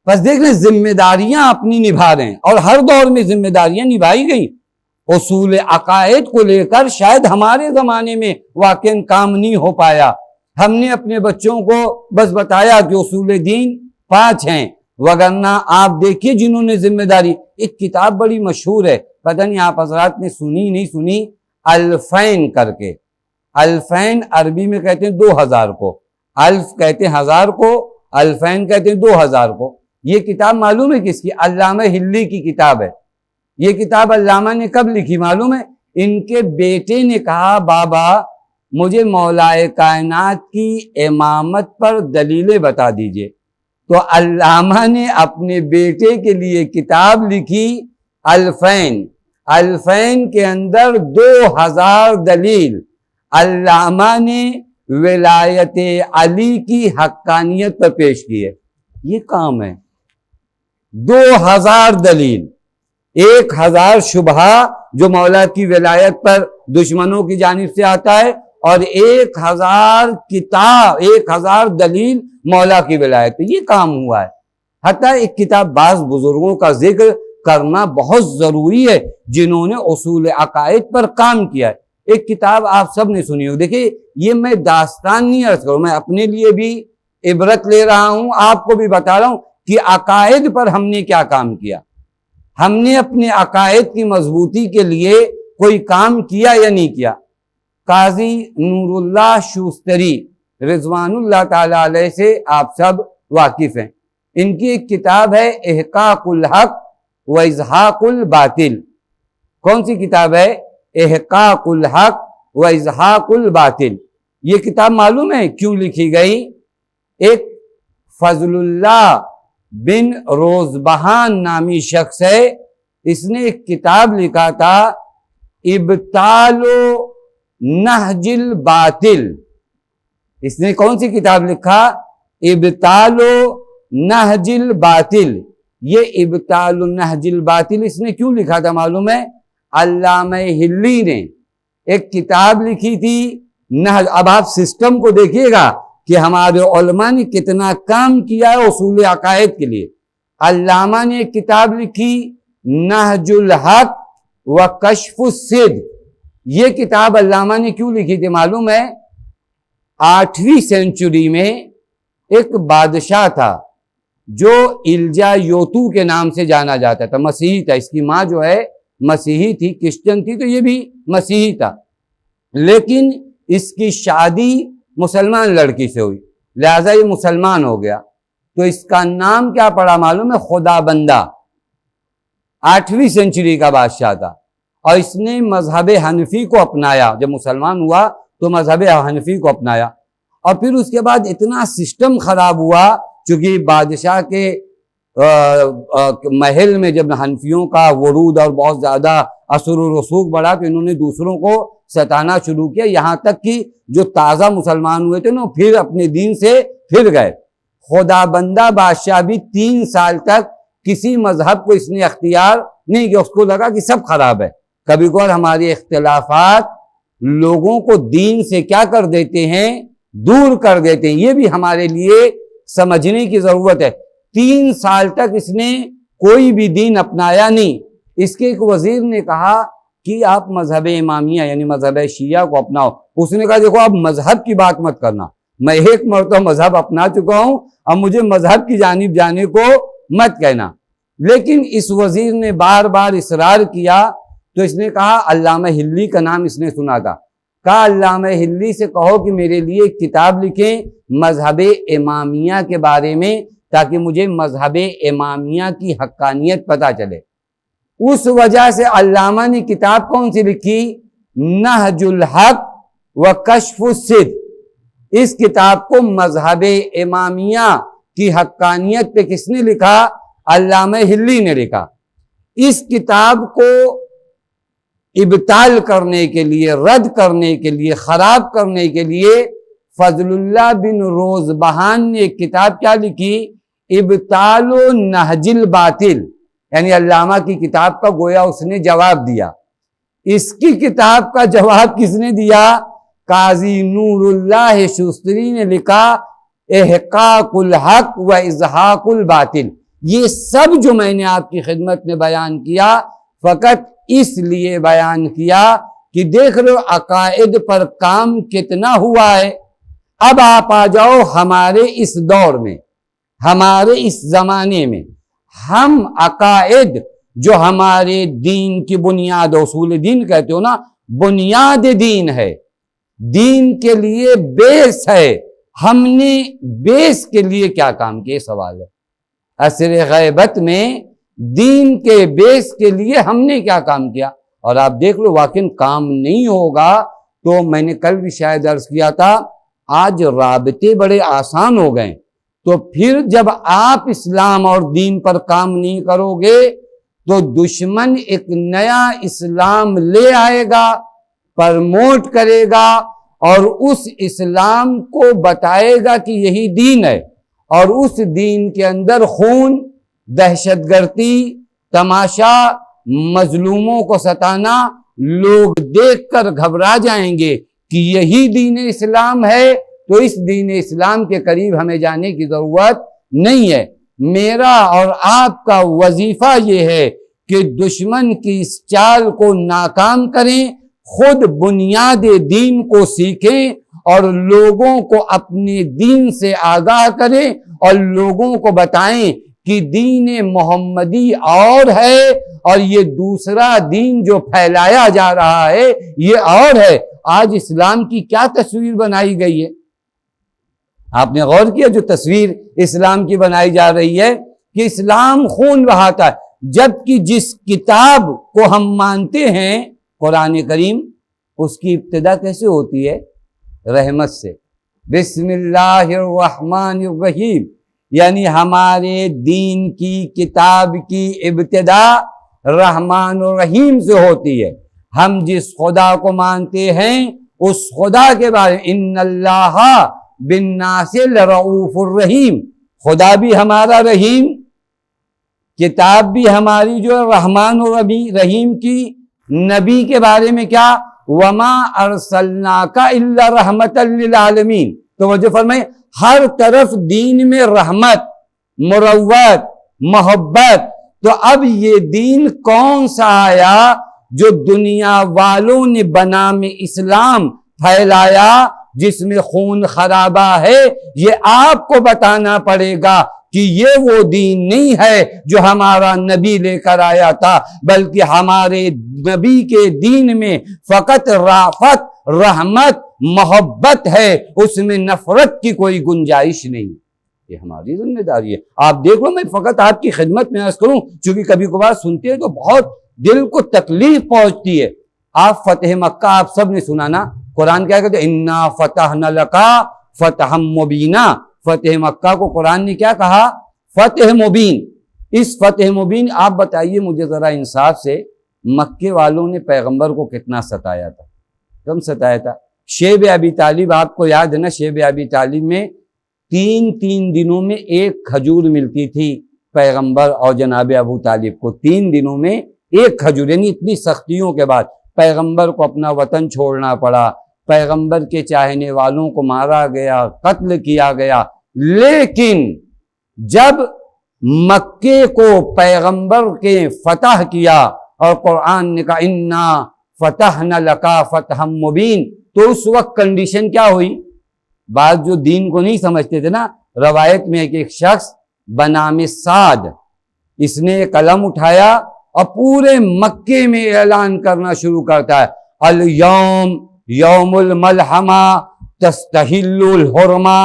بس دیکھ لیں ذمہ داریاں اپنی نبھا رہے ہیں اور ہر دور میں ذمہ داریاں نبھائی گئیں۔ اصول عقائد کو لے کر شاید ہمارے زمانے میں واقعاً کام نہیں ہو پایا، ہم نے اپنے بچوں کو بس بتایا کہ اصول دین 5 ہیں، وگرنہ آپ دیکھیے جنہوں نے ذمہ داری، ایک کتاب بڑی مشہور ہے، پتہ نہیں آپ حضرات نے سنی نہیں سنی، الفین کر کے۔ الفین عربی میں کہتے ہیں 2000 کو، الف کہتے ہیں 1000 کو، الفین کہتے ہیں 2000 کو۔ یہ کتاب معلوم ہے کس کی؟ علامہ ہلی کی کتاب ہے۔ یہ کتاب علامہ نے کب لکھی معلوم ہے؟ ان کے بیٹے نے کہا بابا مجھے مولائے کائنات کی امامت پر دلیلیں بتا دیجئے، تو علامہ نے اپنے بیٹے کے لیے کتاب لکھی الفین۔ الفین کے اندر 2000 دلیل علامہ نے ولایت علی کی حقانیت پر پیش کی ہے۔ یہ کام ہے، 2000 دلیل، 1000 شبہہ جو مولا کی ولایت پر دشمنوں کی جانب سے آتا ہے، اور 1000 کتاب، 1000 دلیل مولا کی ولایت پہ، یہ کام ہوا ہے۔ حتیٰ ایک کتاب بعض بزرگوں کا ذکر کرنا بہت ضروری ہے جنہوں نے اصول عقائد پر کام کیا ہے۔ ایک کتاب آپ سب نے سنی ہو، دیکھیں یہ میں داستان نہیں عرض کروں، میں اپنے لیے بھی عبرت لے رہا ہوں، آپ کو بھی بتا رہا ہوں کہ عقائد پر ہم نے کیا کام کیا، ہم نے اپنے عقائد کی مضبوطی کے لیے کوئی کام کیا یا نہیں کیا۔ قاضی نور اللہ شوستری رضوان اللہ تعالی علیہ سے آپ سب واقف ہیں، ان کی ایک کتاب ہے احقاق الحق و ازحاق الباطل۔ کون سی کتاب ہے؟ احقاق الحق و ازحاق الباطل۔ یہ کتاب معلوم ہے کیوں لکھی گئی؟ ایک فضل اللہ بن روزبہان نامی شخص ہے، اس نے ایک کتاب لکھا تھا ابطال نہج الباطل۔ اس نے کون سی کتاب لکھا؟ ابطال نہج الباطل۔ یہ ابطال نہج الباطل اس نے کیوں لکھا تھا معلوم ہے؟ علامہ ہلی نے ایک کتاب لکھی تھی نہج۔ اب آپ سسٹم کو دیکھیے گا کہ ہمارے علماء نے کتنا کام کیا ہے اصول عقائد کے لیے۔ علامہ نے ایک کتاب لکھی نہج الحق و کشف الصدق۔ یہ کتاب علامہ نے کیوں لکھی تھی معلوم ہے؟ 8ویں سینچری میں ایک بادشاہ تھا جو الجا یوتو کے نام سے جانا جاتا تھا، مسیحی تھا، اس کی ماں جو ہے مسیحی تھی، کرسچن تھی، تو یہ بھی مسیحی تھا، لیکن اس کی شادی مسلمان لڑکی سے ہوئی، لہذا یہ مسلمان ہو گیا، تو اس کا نام کیا پڑا معلوم ہے؟ خدا بندہ۔ 8ویں سینچری کا بادشاہ تھا، اور اس نے مذہب حنفی کو اپنایا، جب مسلمان ہوا تو مذہب حنفی کو اپنایا، اور پھر اس کے بعد اتنا سسٹم خراب ہوا، چونکہ بادشاہ کے محل میں جب حنفیوں کا ورود اور بہت زیادہ اثر و رسوخ بڑھا تو انہوں نے دوسروں کو ستانا شروع کیا، یہاں تک کہ جو تازہ مسلمان ہوئے تھے نا پھر اپنے دین سے پھر گئے۔ خدا بندہ بادشاہ بھی 3 سال تک کسی مذہب کو اس نے اختیار نہیں کیا، اس کو لگا کہ سب خراب ہے۔ کبھی کبھار ہمارے اختلافات لوگوں کو دین سے کیا کر دیتے ہیں؟ دور کر دیتے ہیں، یہ بھی ہمارے لیے سمجھنے کی ضرورت ہے۔ 3 سال تک اس نے کوئی بھی دین اپنایا نہیں۔ اس کے ایک وزیر نے کہا کہ آپ مذہب امامیہ یعنی مذہب شیعہ کو اپناؤ۔ اس نے کہا دیکھو آپ مذہب کی بات مت کرنا، میں ایک مرتبہ مذہب اپنا چکا ہوں، اب مجھے مذہب کی جانب جانے کو مت کہنا۔ لیکن اس وزیر نے بار بار اصرار کیا تو اس نے کہا، علامہ ہلی کا نام اس نے سنا تھا، کہا علامہ ہلی سے کہو کہ میرے لیے ایک کتاب لکھیں مذہب امامیہ کے بارے میں، تاکہ مجھے مذہب امامیہ کی حقانیت پتہ چلے۔ اس وجہ سے علامہ نے کتاب کون سی لکھی؟ نہج الحق و کشف الصدق۔ اس کتاب کو مذہب امامیہ کی حقانیت پہ کس نے لکھا؟ علامہ ہلی نے لکھا۔ اس کتاب کو ابطال کرنے کے لیے، رد کرنے کے لیے، خراب کرنے کے لیے فضل اللہ بن روزبہان نے ایک کتاب کیا لکھی؟ ابطال نہج الباطل، یعنی علامہ کی کتاب کا گویا اس نے جواب دیا۔ اس کی کتاب کا جواب کس نے دیا؟ قاضی نور اللہ شوستری نے لکھا احقاق الحق و ازحاق الباطل۔ یہ سب جو میں نے آپ کی خدمت میں بیان کیا فقط اس لیے بیان کیا کہ دیکھ رہے ہو عقائد پر کام کتنا ہوا ہے۔ اب آپ آ جاؤ ہمارے اس دور میں، ہمارے اس زمانے میں، ہم عقائد جو ہمارے دین کی بنیاد، اصول دین کہتے ہو نا، بنیاد دین ہے، دین کے لیے بیس ہے، ہم نے بیس کے لیے کیا کام کیا؟ سوال ہے۔ عصر غیبت میں دین کے بیس کے لیے ہم نے کیا کام کیا؟ اور آپ دیکھ لو واقعی کام نہیں ہوگا تو میں نے کل بھی شاید عرض کیا تھا، آج رابطے بڑے آسان ہو گئے، تو پھر جب آپ اسلام اور دین پر کام نہیں کرو گے تو دشمن ایک نیا اسلام لے آئے گا، پرموٹ کرے گا، اور اس اسلام کو بتائے گا کہ یہی دین ہے، اور اس دین کے اندر خون، دہشت گردی، تماشا، مظلوموں کو ستانا لوگ دیکھ کر گھبرا جائیں گے کہ یہی دین اسلام ہے، تو اس دین اسلام کے قریب ہمیں جانے کی ضرورت نہیں ہے۔ میرا اور آپ کا وظیفہ یہ ہے کہ دشمن کی اس چال کو ناکام کریں، خود بنیاد دین کو سیکھیں اور لوگوں کو اپنے دین سے آگاہ کریں اور لوگوں کو بتائیں کہ دین محمدی اور ہے اور یہ دوسرا دین جو پھیلایا جا رہا ہے یہ اور ہے۔ آج اسلام کی کیا تصویر بنائی گئی ہے؟ آپ نے غور کیا جو تصویر اسلام کی بنائی جا رہی ہے کہ اسلام خون بہاتا ہے، جبکہ جس کتاب کو ہم مانتے ہیں قرآن کریم، اس کی ابتدا کیسے ہوتی ہے؟ رحمت سے، بسم اللہ الرحمن الرحیم، یعنی ہمارے دین کی کتاب کی ابتدا رحمان الرحیم سے ہوتی ہے۔ ہم جس خدا کو مانتے ہیں اس خدا کے بارے میں ان اللہ بالناس لرؤوف الرحیم، خدا بھی ہمارا رحیم، کتاب بھی ہماری جو رحمان الرحیم کی، نبی کے بارے میں کیا؟ وما ارسلناک الا رحمتا للعالمین۔ تو وہ جو فرمائے ہر طرف دین میں رحمت، مروت، محبت، تو اب یہ دین کون سا آیا جو دنیا والوں نے بنام اسلام پھیلایا جس میں خون خرابہ ہے؟ یہ آپ کو بتانا پڑے گا کہ یہ وہ دین نہیں ہے جو ہمارا نبی لے کر آیا تھا، بلکہ ہمارے نبی کے دین میں فقط رافت، رحمت، محبت ہے، اس میں نفرت کی کوئی گنجائش نہیں۔ یہ ہماری ذمہ داری ہے۔ آپ دیکھو، میں فقط آپ کی خدمت میں عرض کروں، چونکہ کبھی کبھار سنتے ہیں تو بہت دل کو تکلیف پہنچتی ہے۔ آپ فتح مکہ آپ سب نے سنا نا، قرآن کیا کہتے ہیں؟ انا فتحنا لکا فتحا مبینا۔ فتح مکہ کو قرآن نے کیا کہا؟ فتح مبین۔ اس فتح مبین، آپ بتائیے مجھے ذرا انصاف سے، مکے والوں نے پیغمبر کو کتنا ستایا تھا؟ کم ستایا تھا؟ شیب ابی طالب، آپ کو یاد ہے نا، شیب ابی طالب میں تین دنوں میں ایک کھجور ملتی تھی پیغمبر اور جناب ابو طالب کو، 3 دنوں میں ایک کھجور، یعنی اتنی سختیوں کے بعد پیغمبر کو اپنا وطن چھوڑنا پڑا، پیغمبر کے چاہنے والوں کو مارا گیا، قتل کیا گیا، لیکن جب مکے کو پیغمبر کے فتح کیا اور قرآن نے کہا انا فتحنا لکا فتحا مبین، تو اس وقت کنڈیشن کیا ہوئی؟ بعض جو دین کو نہیں سمجھتے تھے نا، روایت میں ایک شخص بنام سعد، اس نے ایک قلم اٹھایا اور پورے مکے میں اعلان کرنا شروع کرتا ہے، الیوم یوم الملحمہ تستحل الحرمہ،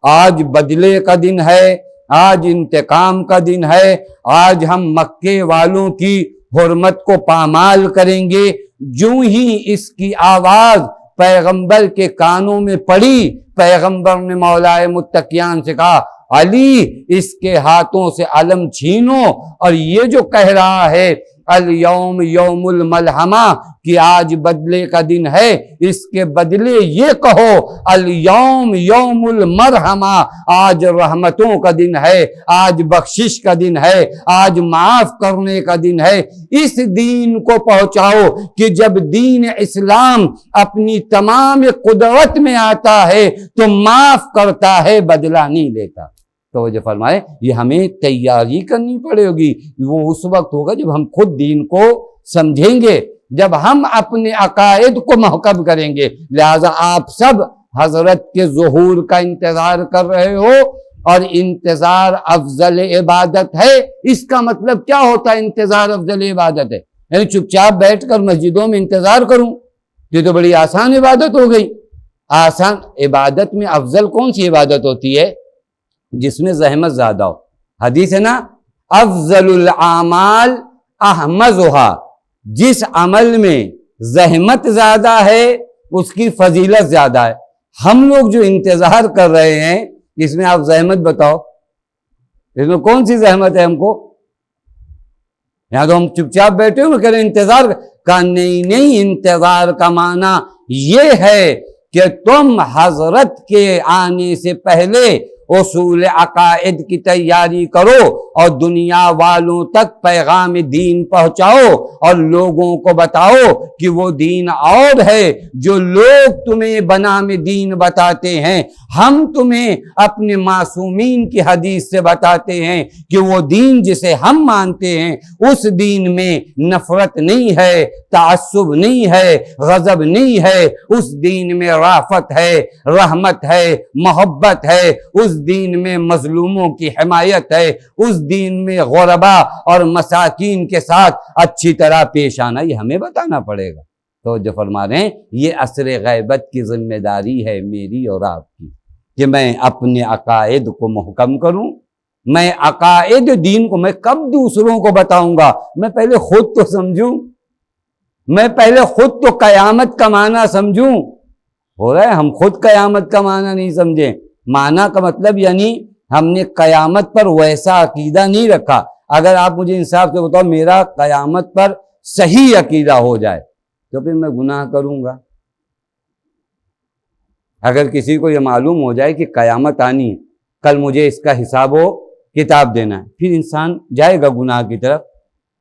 آج بدلے کا دن ہے، آج انتقام کا دن ہے، آج ہم مکے والوں کی حرمت کو پامال کریں گے۔ جو ہی اس کی آواز پیغمبر کے کانوں میں پڑی، پیغمبر نے مولا متقیان سے کہا علی اس کے ہاتھوں سے علم چھینو، اور یہ جو کہہ رہا ہے الیوم یوم الملحمہ کہ آج بدلے کا دن ہے، اس کے بدلے یہ کہو الیوم یوم المرحمہ، آج رحمتوں کا دن ہے، آج بخشش کا دن ہے، آج معاف کرنے کا دن ہے۔ اس دین کو پہنچاؤ کہ جب دین اسلام اپنی تمام قدرت میں آتا ہے تو معاف کرتا ہے، بدلہ نہیں لیتا۔ توجہ فرمائے، یہ ہمیں تیاری کرنی پڑے گی، وہ اس وقت ہوگا جب ہم خود دین کو سمجھیں گے، جب ہم اپنے عقائد کو محکم کریں گے۔ لہذا آپ سب حضرت کے ظہور کا انتظار کر رہے ہو، اور انتظار افضل عبادت ہے۔ اس کا مطلب کیا ہوتا ہے انتظار افضل عبادت ہے؟ یعنی چپ چاپ بیٹھ کر مسجدوں میں انتظار کروں، یہ تو بڑی آسان عبادت ہو گئی۔ آسان عبادت میں افضل کون سی عبادت ہوتی ہے؟ جس میں زحمت زیادہ ہو۔ حدیث ہے نا، افضل الاعمال احمزھا، جس عمل میں زحمت زیادہ ہے اس کی فضیلت زیادہ ہے۔ ہم لوگ جو انتظار کر رہے ہیں اس میں آپ زحمت بتاؤ، اس میں کون سی زحمت ہے ہم کو؟ یہاں تو ہم چپ چاپ بیٹھے ہوئے کہہ رہے ہیں انتظار کا، نہیں، انتظار کا معنی یہ ہے کہ تم حضرت کے آنے سے پہلے اصول عقائد کی تیاری کرو اور دنیا والوں تک پیغام دین پہنچاؤ اور لوگوں کو بتاؤ کہ وہ دین اور ہے جو لوگ تمہیں بنام دین بتاتے ہیں. ہم تمہیں اپنے معصومین کی حدیث سے بتاتے ہیں کہ وہ دین جسے ہم مانتے ہیں اس دین میں نفرت نہیں ہے، تعصب نہیں ہے، غضب نہیں ہے. اس دین میں رافت ہے، رحمت ہے، محبت ہے. اس دین میں مظلوموں کی حمایت ہے. اس دین میں غربا اور مساکین کے ساتھ اچھی طرح پیش آنا. یہ ہمیں بتانا پڑے گا. تو جو فرما رہے ہیں یہ عصر غیبت کی ذمہ داری ہے میری اور آپ کی کہ میں اپنے عقائد کو محکم کروں. میں عقائد دین کو میں کب دوسروں کو بتاؤں گا؟ میں پہلے خود تو سمجھوں، میں پہلے خود تو قیامت کا معنی سمجھوں. ہو رہا ہے ہم خود قیامت کا معنی نہیں سمجھیں. معنی کا مطلب یعنی ہم نے قیامت پر ویسا عقیدہ نہیں رکھا. اگر آپ مجھے انصاف سے بتاؤ میرا قیامت پر صحیح عقیدہ ہو جائے تو پھر میں گناہ کروں گا. اگر کسی کو یہ معلوم ہو جائے کہ قیامت آنی ہے، کل مجھے اس کا حساب و کتاب دینا ہے، پھر انسان جائے گا گناہ کی طرف.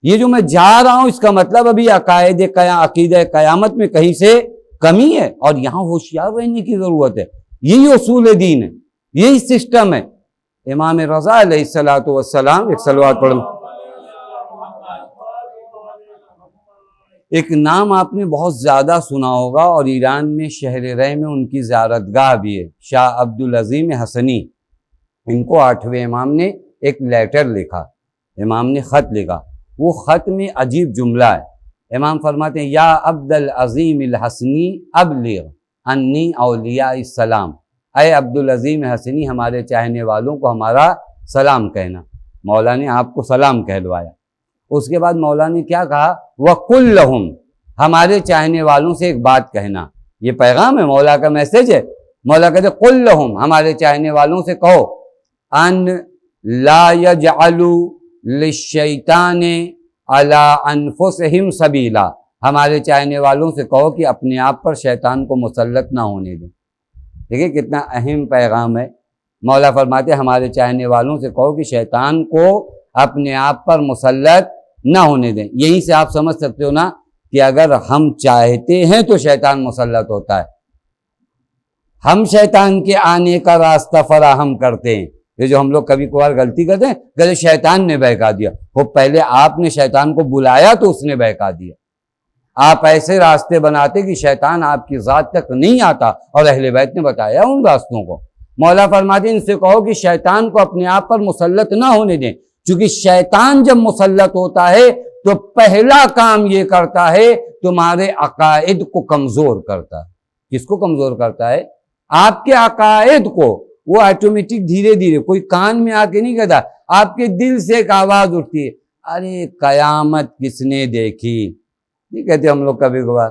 یہ جو میں جا رہا ہوں اس کا مطلب ابھی عقیدہ قیامت میں کہیں سے کمی ہے، اور یہاں ہوشیار رہنے کی ضرورت ہے. یہی اصول دین ہے، یہی سسٹم ہے. امام رضا علیہ الصلوۃ والسلام، ایک صلوات پڑھو. ایک نام آپ نے بہت زیادہ سنا ہوگا اور ایران میں شہر رے میں ان کی زیارت گاہ بھی ہے، شاہ عبدالعظیم حسنی. ان کو 8ویں امام نے ایک لیٹر لکھا، امام نے خط لکھا. وہ خط میں عجیب جملہ ہے. امام فرماتے ہیں یا عبد العظیم الحسنی ابلغ انی اولیاء السلام. اے عبدالعظیم حسنی ہمارے چاہنے والوں کو ہمارا سلام کہنا. مولا نے آپ کو سلام کہلوایا. اس کے بعد مولا نے کیا کہا؟ وَقُلْ لَهُمْ، ہمارے چاہنے والوں سے ایک بات کہنا. یہ پیغام ہے، مولا کا میسج ہے. مولا کہتے قُلْ لَهُمْ، ہمارے چاہنے والوں سے کہو ان لا يَجْعَلُوا لِلشَّيْطَانِ عَلَىٰ أَنفُسِهِمْ سَبِيلًا. ہمارے چاہنے والوں سے کہو کہ اپنے آپ پر شیطان کو مسلط نہ ہونے دیں. دیکھیں کتنا اہم پیغام ہے. مولا فرماتے ہمارے چاہنے والوں سے کہو کہ شیطان کو اپنے آپ پر مسلط نہ ہونے دیں. یہیں سے آپ سمجھ سکتے ہو نا کہ اگر ہم چاہتے ہیں تو شیطان مسلط ہوتا ہے. ہم شیطان کے آنے کا راستہ فراہم کرتے ہیں. یہ جو ہم لوگ کبھی کبھار غلطی کرتے ہیں کہ شیطان نے بہکا دیا، وہ پہلے آپ نے شیطان کو بلایا تو اس نے بہکا دیا. آپ ایسے راستے بناتے کہ شیطان آپ کی ذات تک نہیں آتا، اور اہل بیت نے بتایا ان راستوں کو. مولا فرماتے ان سے کہو کہ شیطان کو اپنے آپ پر مسلط نہ ہونے دیں، چونکہ شیطان جب مسلط ہوتا ہے تو پہلا کام یہ کرتا ہے تمہارے عقائد کو کمزور کرتا ہے. کس کو کمزور کرتا ہے؟ آپ کے عقائد کو. وہ آٹومیٹک دھیرے دھیرے، کوئی کان میں آ کے نہیں کہتا، آپ کے دل سے ایک آواز اٹھتی ہے ارے قیامت کس نے دیکھی. نہیں کہتے ہم لوگ کبھی کبھار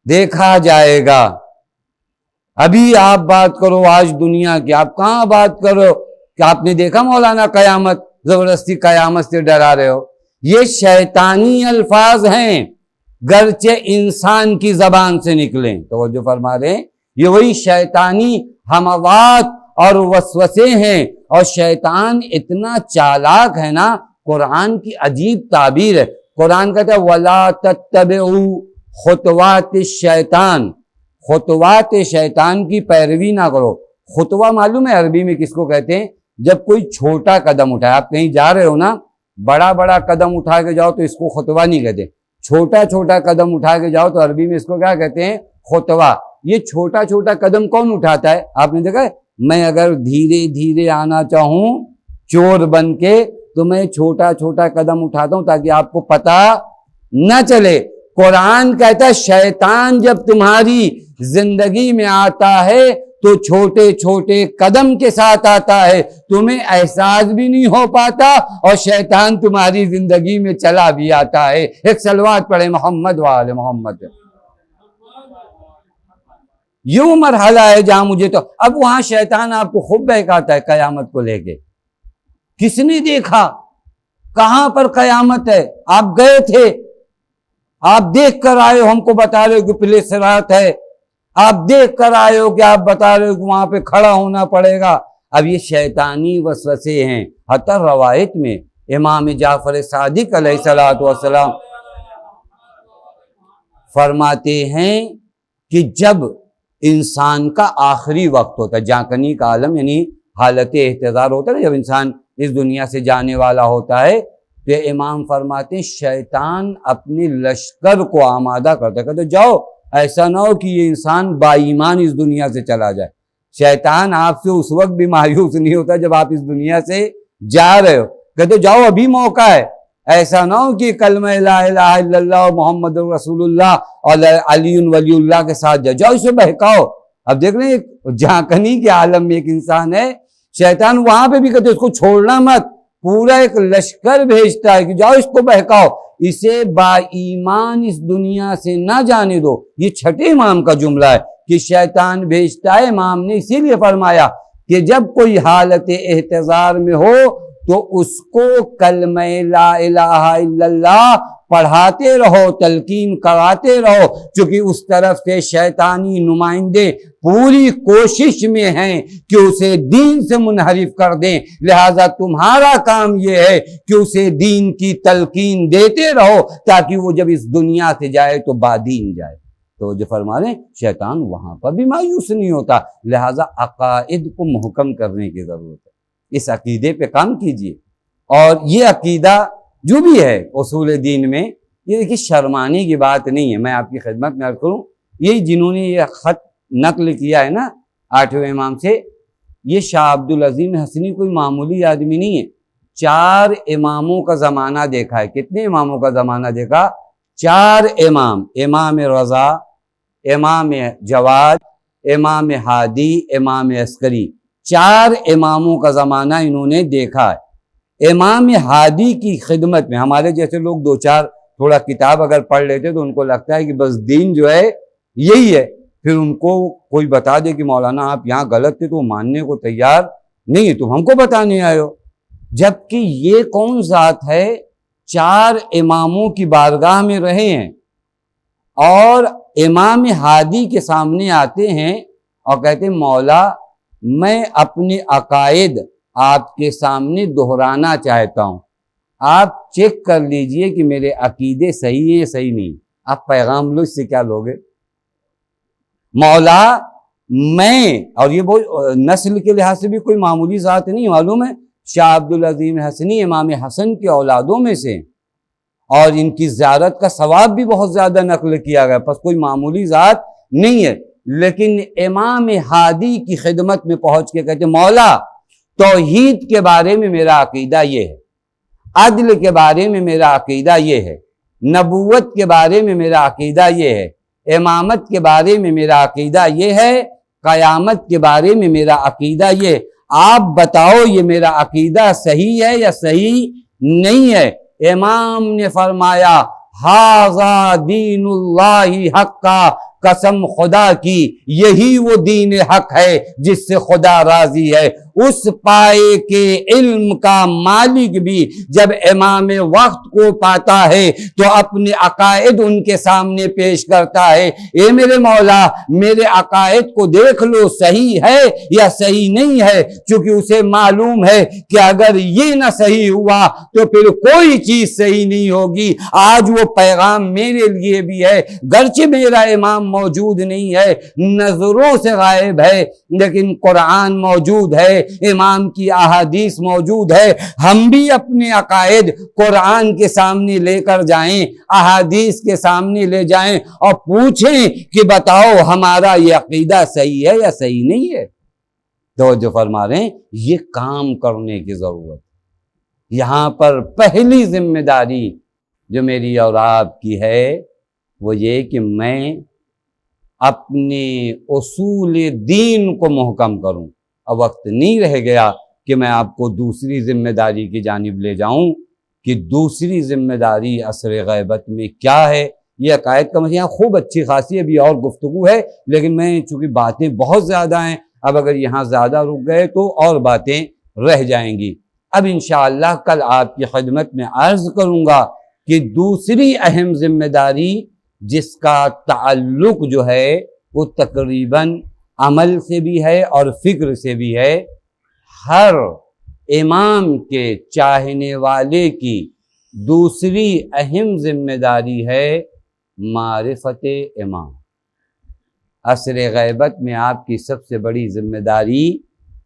دیکھا جائے گا. ابھی آپ بات کرو آج دنیا کی، آپ کہاں بات کرو کہ آپ نے دیکھا مولانا قیامت، زبردستی قیامت سے ڈرا رہے ہو. یہ شیطانی الفاظ ہیں گرچہ انسان کی زبان سے نکلیں. تو وہ جو فرما رہے ہیں یہ وہی شیطانی حموات اور وسوسے ہیں. اور شیطان اتنا چالاک ہے نا، قرآن کی عجیب تعبیر ہے. قرآن کہتا ہے وَلَا تَتَّبِعُوا خُطُوَاتِ الشَّيْطَانِ. خطوات شیطان کی پیروی نہ کرو. خطوہ معلوم ہے عربی میں کس کو کہتے ہیں؟ جب کوئی چھوٹا قدم اٹھائے. آپ کہیں جا رہے ہو نا، بڑا بڑا قدم اٹھا کے جاؤ تو اس کو خطوہ نہیں کہتے. چھوٹا چھوٹا قدم اٹھا کے جاؤ تو عربی میں اس کو کیا کہتے ہیں؟ خطوہ. یہ چھوٹا چھوٹا قدم کون اٹھاتا ہے؟ آپ نے دیکھا ہے؟ میں اگر دھیرے دھیرے آنا چاہوں چور بن کے تو میں چھوٹا چھوٹا قدم اٹھاتا ہوں تاکہ آپ کو پتہ نہ چلے. قرآن کہتا ہے شیطان جب تمہاری زندگی میں آتا ہے تو چھوٹے چھوٹے قدم کے ساتھ آتا ہے، تمہیں احساس بھی نہیں ہو پاتا، اور شیطان تمہاری زندگی میں چلا بھی آتا ہے. ایک صلوات پڑھے محمد وآل محمد. یوں مرحلہ ہے جہاں مجھے تو اب وہاں شیطان آپ کو خوب بہکاتا ہے قیامت کو لے کے. کس نے دیکھا؟ کہاں پر قیامت ہے؟ آپ گئے تھے، آپ دیکھ کر آئے ہو، ہم کو بتا رہے ہو کہ پلے صراط ہے. آپ دیکھ کر آئے ہو کہ آپ بتا رہے ہو کہ وہاں پہ کھڑا ہونا پڑے گا. اب یہ شیطانی وسوسے ہیں. حتی روایت میں امام جعفر صادق علیہ الصلوۃ والسلام فرماتے ہیں کہ جب انسان کا آخری وقت ہوتا ہے، جانکنی کا عالم یعنی حالت احتضار ہوتا ہے نا، جب انسان اس دنیا سے جانے والا ہوتا ہے، تو امام فرماتے ہیں شیطان اپنے لشکر کو آمادہ کرتا ہے، کہتے جاؤ ایسا نہ ہو کہ یہ انسان با ایمان اس دنیا سے چلا جائے. شیطان آپ سے اس وقت بھی مایوس نہیں ہوتا جب آپ اس دنیا سے جا رہے ہو، کہتے جاؤ ابھی موقع ہے. ایسا نہ ہو کہ کلمہ لا الہ الا اللہ محمد رسول اللہ اور علی ولی اللہ کے ساتھ جاؤ اسے بہکاؤ. اب دیکھ رہے ہیں ایک جھانکنی کے عالم میں ایک انسان ہے، شیطان وہاں پہ بھی کہتے اس کو چھوڑنا مت، پورا ایک لشکر بھیجتا ہے کہ جاؤ اس کو بہکاؤ، اسے با ایمان اس دنیا سے نہ جانے دو. یہ چھٹے امام کا جملہ ہے کہ شیطان بھیجتا ہے. امام نے اسی لیے فرمایا کہ جب کوئی حالت احتضار میں ہو تو اس کو کلمہ لا الہ الا اللہ پڑھاتے رہو، تلقین کراتے رہو، چونکہ اس طرف سے شیطانی نمائندے پوری کوشش میں ہیں کہ اسے دین سے منحرف کر دیں. لہذا تمہارا کام یہ ہے کہ اسے دین کی تلقین دیتے رہو تاکہ وہ جب اس دنیا سے جائے تو بادین جائے. تو جو فرما رہے ہیں شیطان وہاں پر بھی مایوس نہیں ہوتا. لہذا عقائد کو محکم کرنے کی ضرورت ہے. اس عقیدے پہ کام کیجئے. اور یہ عقیدہ جو بھی ہے اصول دین میں، یہ دیکھیے شرمانے کی بات نہیں ہے. میں آپ کی خدمت میں عرض کروں، یہ جنہوں نے یہ خط نقل کیا ہے نا 8ویں امام سے، یہ شاہ عبدالعظیم حسنی کوئی معمولی آدمی نہیں ہے. 4 اماموں کا زمانہ دیکھا ہے. کتنے اماموں کا زمانہ دیکھا؟ 4 امام، امام رضا، امام جواد، امام ہادی، امام عسکری، 4 اماموں کا زمانہ انہوں نے دیکھا ہے. امام ہادی کی خدمت میں ہمارے جیسے لوگ 2-4 تھوڑا کتاب اگر پڑھ لیتے تو ان کو لگتا ہے کہ بس دین جو ہے یہی ہے. پھر ان کو کوئی بتا دے کہ مولانا آپ یہاں غلط تھے تو وہ ماننے کو تیار نہیں ہے، تم ہم کو بتانے آئے ہو. جبکہ یہ کون ذات ہے 4 اماموں کی بارگاہ میں رہے ہیں اور امام ہادی کے سامنے آتے ہیں اور کہتے ہیں مولا میں اپنے عقائد آپ کے سامنے دہرانا چاہتا ہوں، آپ چیک کر لیجئے کہ میرے عقیدے صحیح ہیں صحیح نہیں. آپ پیغام لو، اس سے کیا لوگے؟ مولا میں، اور یہ بہت نسل کے لحاظ سے بھی کوئی معمولی ذات نہیں، معلوم ہے شاہ عبدالعظیم حسنی امام حسن کے اولادوں میں سے، اور ان کی زیارت کا ثواب بھی بہت زیادہ نقل کیا گیا، پس کوئی معمولی ذات نہیں ہے. لیکن امام ہادی کی خدمت میں پہنچ کے کہتے مولا توحید کے بارے میں میرا عقیدہ یہ ہے، عدل کے بارے میں میرا عقیدہ یہ ہے، نبوت کے بارے میں میرا عقیدہ یہ ہے، امامت کے بارے میں میرا عقیدہ یہ ہے، قیامت کے بارے میں میرا عقیدہ یہ. آپ بتاؤ یہ میرا عقیدہ صحیح ہے یا صحیح نہیں ہے؟ امام نے فرمایا ھذا دین اللہ حقا، قسم خدا کی یہی وہ دین حق ہے جس سے خدا راضی ہے. اس پائے کے علم کا مالک بھی جب امام وقت کو پاتا ہے تو اپنے عقائد ان کے سامنے پیش کرتا ہے، اے میرے مولا میرے عقائد کو دیکھ لو صحیح ہے یا صحیح نہیں ہے، چونکہ اسے معلوم ہے کہ اگر یہ نہ صحیح ہوا تو پھر کوئی چیز صحیح نہیں ہوگی. آج وہ پیغام میرے لیے بھی ہے، گرچہ میرا امام موجود نہیں ہے، نظروں سے غائب ہے، لیکن قرآن موجود ہے، امام کی احادیث موجود ہے. ہم بھی اپنے عقائد قرآن کے سامنے لے کر جائیں، احادیث کے سامنے لے جائیں اور پوچھیں کہ بتاؤ ہمارا یہ عقیدہ صحیح ہے یا صحیح نہیں ہے. تو جو فرما رہے ہیں یہ کام کرنے کی ضرورت. یہاں پر پہلی ذمہ داری جو میری اور آپ کی ہے وہ یہ کہ میں اپنے اصول دین کو محکم کروں. اب وقت نہیں رہ گیا کہ میں آپ کو دوسری ذمہ داری کی جانب لے جاؤں کہ دوسری ذمہ داری عصر غیبت میں کیا ہے. یہ عقائد کا مسئلہ خوب اچھی خاصی ابھی اور گفتگو ہے، لیکن میں چونکہ باتیں بہت زیادہ ہیں، اب اگر یہاں زیادہ رک گئے تو اور باتیں رہ جائیں گی. اب انشاءاللہ کل آپ کی خدمت میں عرض کروں گا کہ دوسری اہم ذمہ داری جس کا تعلق جو ہے وہ تقریباً عمل سے بھی ہے اور فکر سے بھی ہے، ہر امام کے چاہنے والے کی دوسری اہم ذمہ داری ہے معرفت امام۔ عصر غیبت میں آپ کی سب سے بڑی ذمہ داری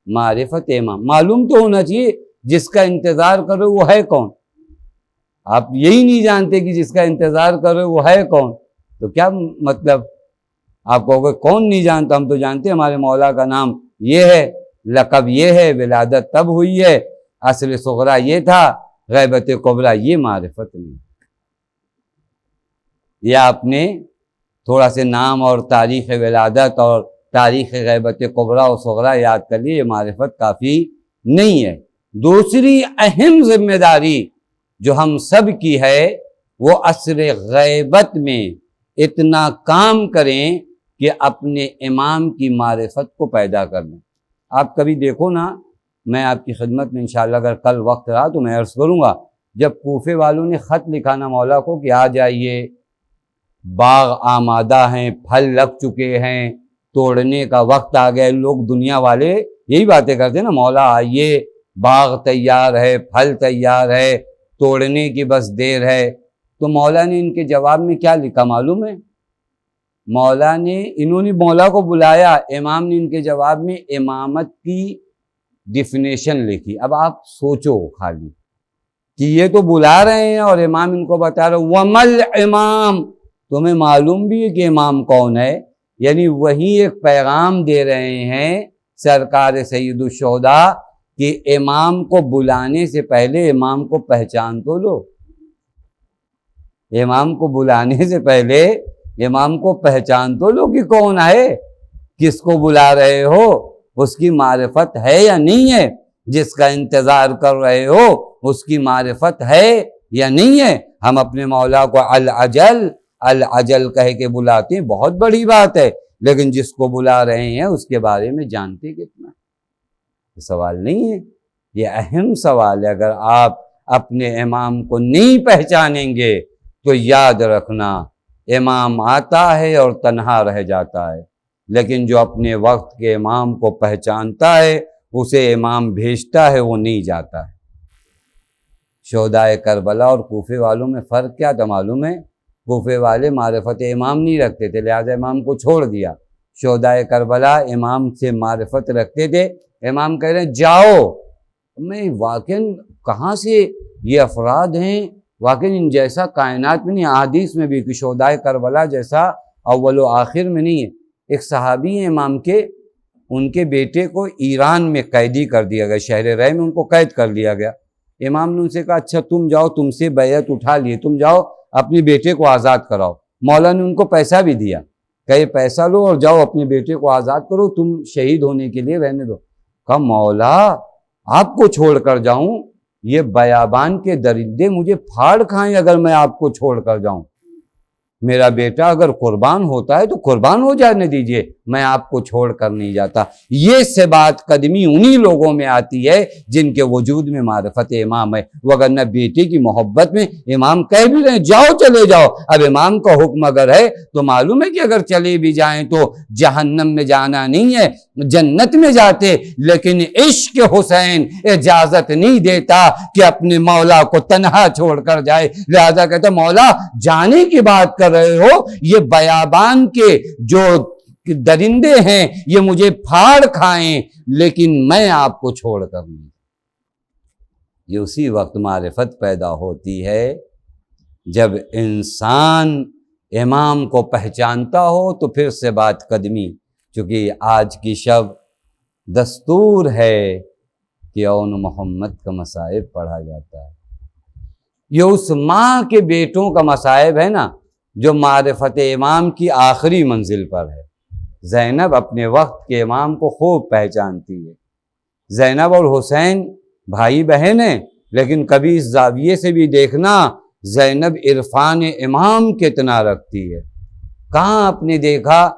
معرفت امام۔ معلوم تو ہونا چاہیے جس کا انتظار کرو وہ ہے کون۔ آپ یہی نہیں جانتے کہ جس کا انتظار کرو وہ ہے کون، تو کیا مطلب؟ آپ کہو گے کون نہیں جانتا، ہم تو جانتے ہمارے مولا کا نام یہ ہے، لقب یہ ہے، ولادت تب ہوئی ہے، عصر صغریٰ یہ تھا، غیبت کبریٰ یہ معرفت نہیں۔ یا آپ نے تھوڑا سے نام اور تاریخ ولادت اور تاریخ غیبت کبریٰ و صغریٰ یاد کر لیے، یہ معرفت کافی نہیں ہے۔ دوسری اہم ذمہ داری جو ہم سب کی ہے وہ عصر غیبت میں اتنا کام کریں کہ اپنے امام کی معرفت کو پیدا کر لیں۔ آپ کبھی دیکھو نا، میں آپ کی خدمت میں انشاءاللہ اگر کل وقت رہا تو میں عرض کروں گا، جب کوفے والوں نے خط لکھا نا مولا کو کہ آ جائیے، باغ آمادہ ہیں، پھل لگ چکے ہیں، توڑنے کا وقت آ گیا، لوگ دنیا والے یہی باتیں کرتے ہیں نا، مولا آئیے، باغ تیار ہے، پھل تیار ہے، توڑنے کی بس دیر ہے۔ تو مولا نے ان کے جواب میں کیا لکھا معلوم ہے؟ انہوں نے مولا کو بلایا، امام نے ان کے جواب میں امامت کی ڈیفینیشن لکھی۔ اب آپ سوچو خالی کہ یہ تو بلا رہے ہیں اور امام ان کو بتا رہے وَمَلْ امام، تمہیں معلوم بھی ہے کہ امام کون ہے؟ یعنی وہی ایک پیغام دے رہے ہیں سرکار سید الشہداء کہ امام کو بلانے سے پہلے امام کو پہچان تو لو، امام کو بلانے سے پہلے امام کو پہچان تو لو کہ کون ہے، کس کو بلا رہے ہو، اس کی معرفت ہے یا نہیں ہے، جس کا انتظار کر رہے ہو اس کی معرفت ہے یا نہیں ہے۔ ہم اپنے مولا کو العجل العجل کہہ کے بلاتے ہیں، بہت بڑی بات ہے، لیکن جس کو بلا رہے ہیں اس کے بارے میں جانتے کتنا؟ یہ سوال نہیں ہے، یہ اہم سوال ہے۔ اگر آپ اپنے امام کو نہیں پہچانیں گے تو یاد رکھنا امام آتا ہے اور تنہا رہ جاتا ہے، لیکن جو اپنے وقت کے امام کو پہچانتا ہے اسے امام بھیجتا ہے، وہ نہیں جاتا ہے۔ شہدائے کربلا اور کوفے والوں میں فرق کیا تھا معلوم ہے؟ کوفے والے معرفت امام نہیں رکھتے تھے، لہذا امام کو چھوڑ دیا۔ شہدائے کربلا امام سے معرفت رکھتے تھے، امام کہہ رہے ہیں جاؤ۔ میں واقعاً کہاں سے یہ افراد ہیں، واقعاً ان جیسا کائنات میں نہیں، احادیث میں بھی کہ شہدائے کربلا جیسا اول و آخر میں نہیں ہے۔ ایک صحابی ہیں امام کے، ان کے بیٹے کو ایران میں قیدی کر دیا گیا، شہر رے میں ان کو قید کر لیا گیا۔ امام نے ان سے کہا اچھا تم جاؤ، تم سے بیعت اٹھا لیے، تم جاؤ اپنے بیٹے کو آزاد کراؤ۔ مولا نے ان کو پیسہ بھی دیا کہ یہ پیسہ لو اور جاؤ اپنے بیٹے کو آزاد کرو، تم شہید ہونے کے لیے رہنے دو۔ کہا مولا آپ کو چھوڑ کر جاؤں؟ یہ بیابان کے درندے مجھے پھاڑ کھائیں اگر میں آپ کو چھوڑ کر جاؤں۔ میرا بیٹا اگر قربان ہوتا ہے تو قربان ہو جانے دیجئے، میں آپ کو چھوڑ کر نہیں جاتا۔ یہ ثبات قدمی انہی لوگوں میں آتی ہے جن کے وجود میں معرفت امام ہے، وگرنہ بیٹے کی محبت میں امام کہہ بھی رہے جاؤ چلے جاؤ۔ اب امام کا حکم اگر ہے تو معلوم ہے کہ اگر چلے بھی جائیں تو جہنم میں جانا نہیں ہے، جنت میں جاتے، لیکن عشق حسین اجازت نہیں دیتا کہ اپنے مولا کو تنہا چھوڑ کر جائے، لہذا کہتا مولا جانے کی بات کر رہے ہو، یہ بیابان کے جو درندے ہیں یہ مجھے پھاڑ کھائیں لیکن میں آپ کو چھوڑ کر نہیں۔ یہ اسی وقت معرفت پیدا ہوتی ہے جب انسان امام کو پہچانتا ہو تو پھر سے بات قدمی، چونکہ آج کی شب دستور ہے کہ اون محمد کا مصائب پڑھا جاتا ہے۔ یہ اس ماں کے بیٹوں کا مصائب ہے نا جو معرفت امام کی آخری منزل پر ہے۔ زینب اپنے وقت کے امام کو خوب پہچانتی ہے۔ زینب اور حسین بھائی بہن ہیں، لیکن کبھی اس زاویے سے بھی دیکھنا زینب عرفان امام کتنا رکھتی ہے۔ کہاں آپ نے دیکھا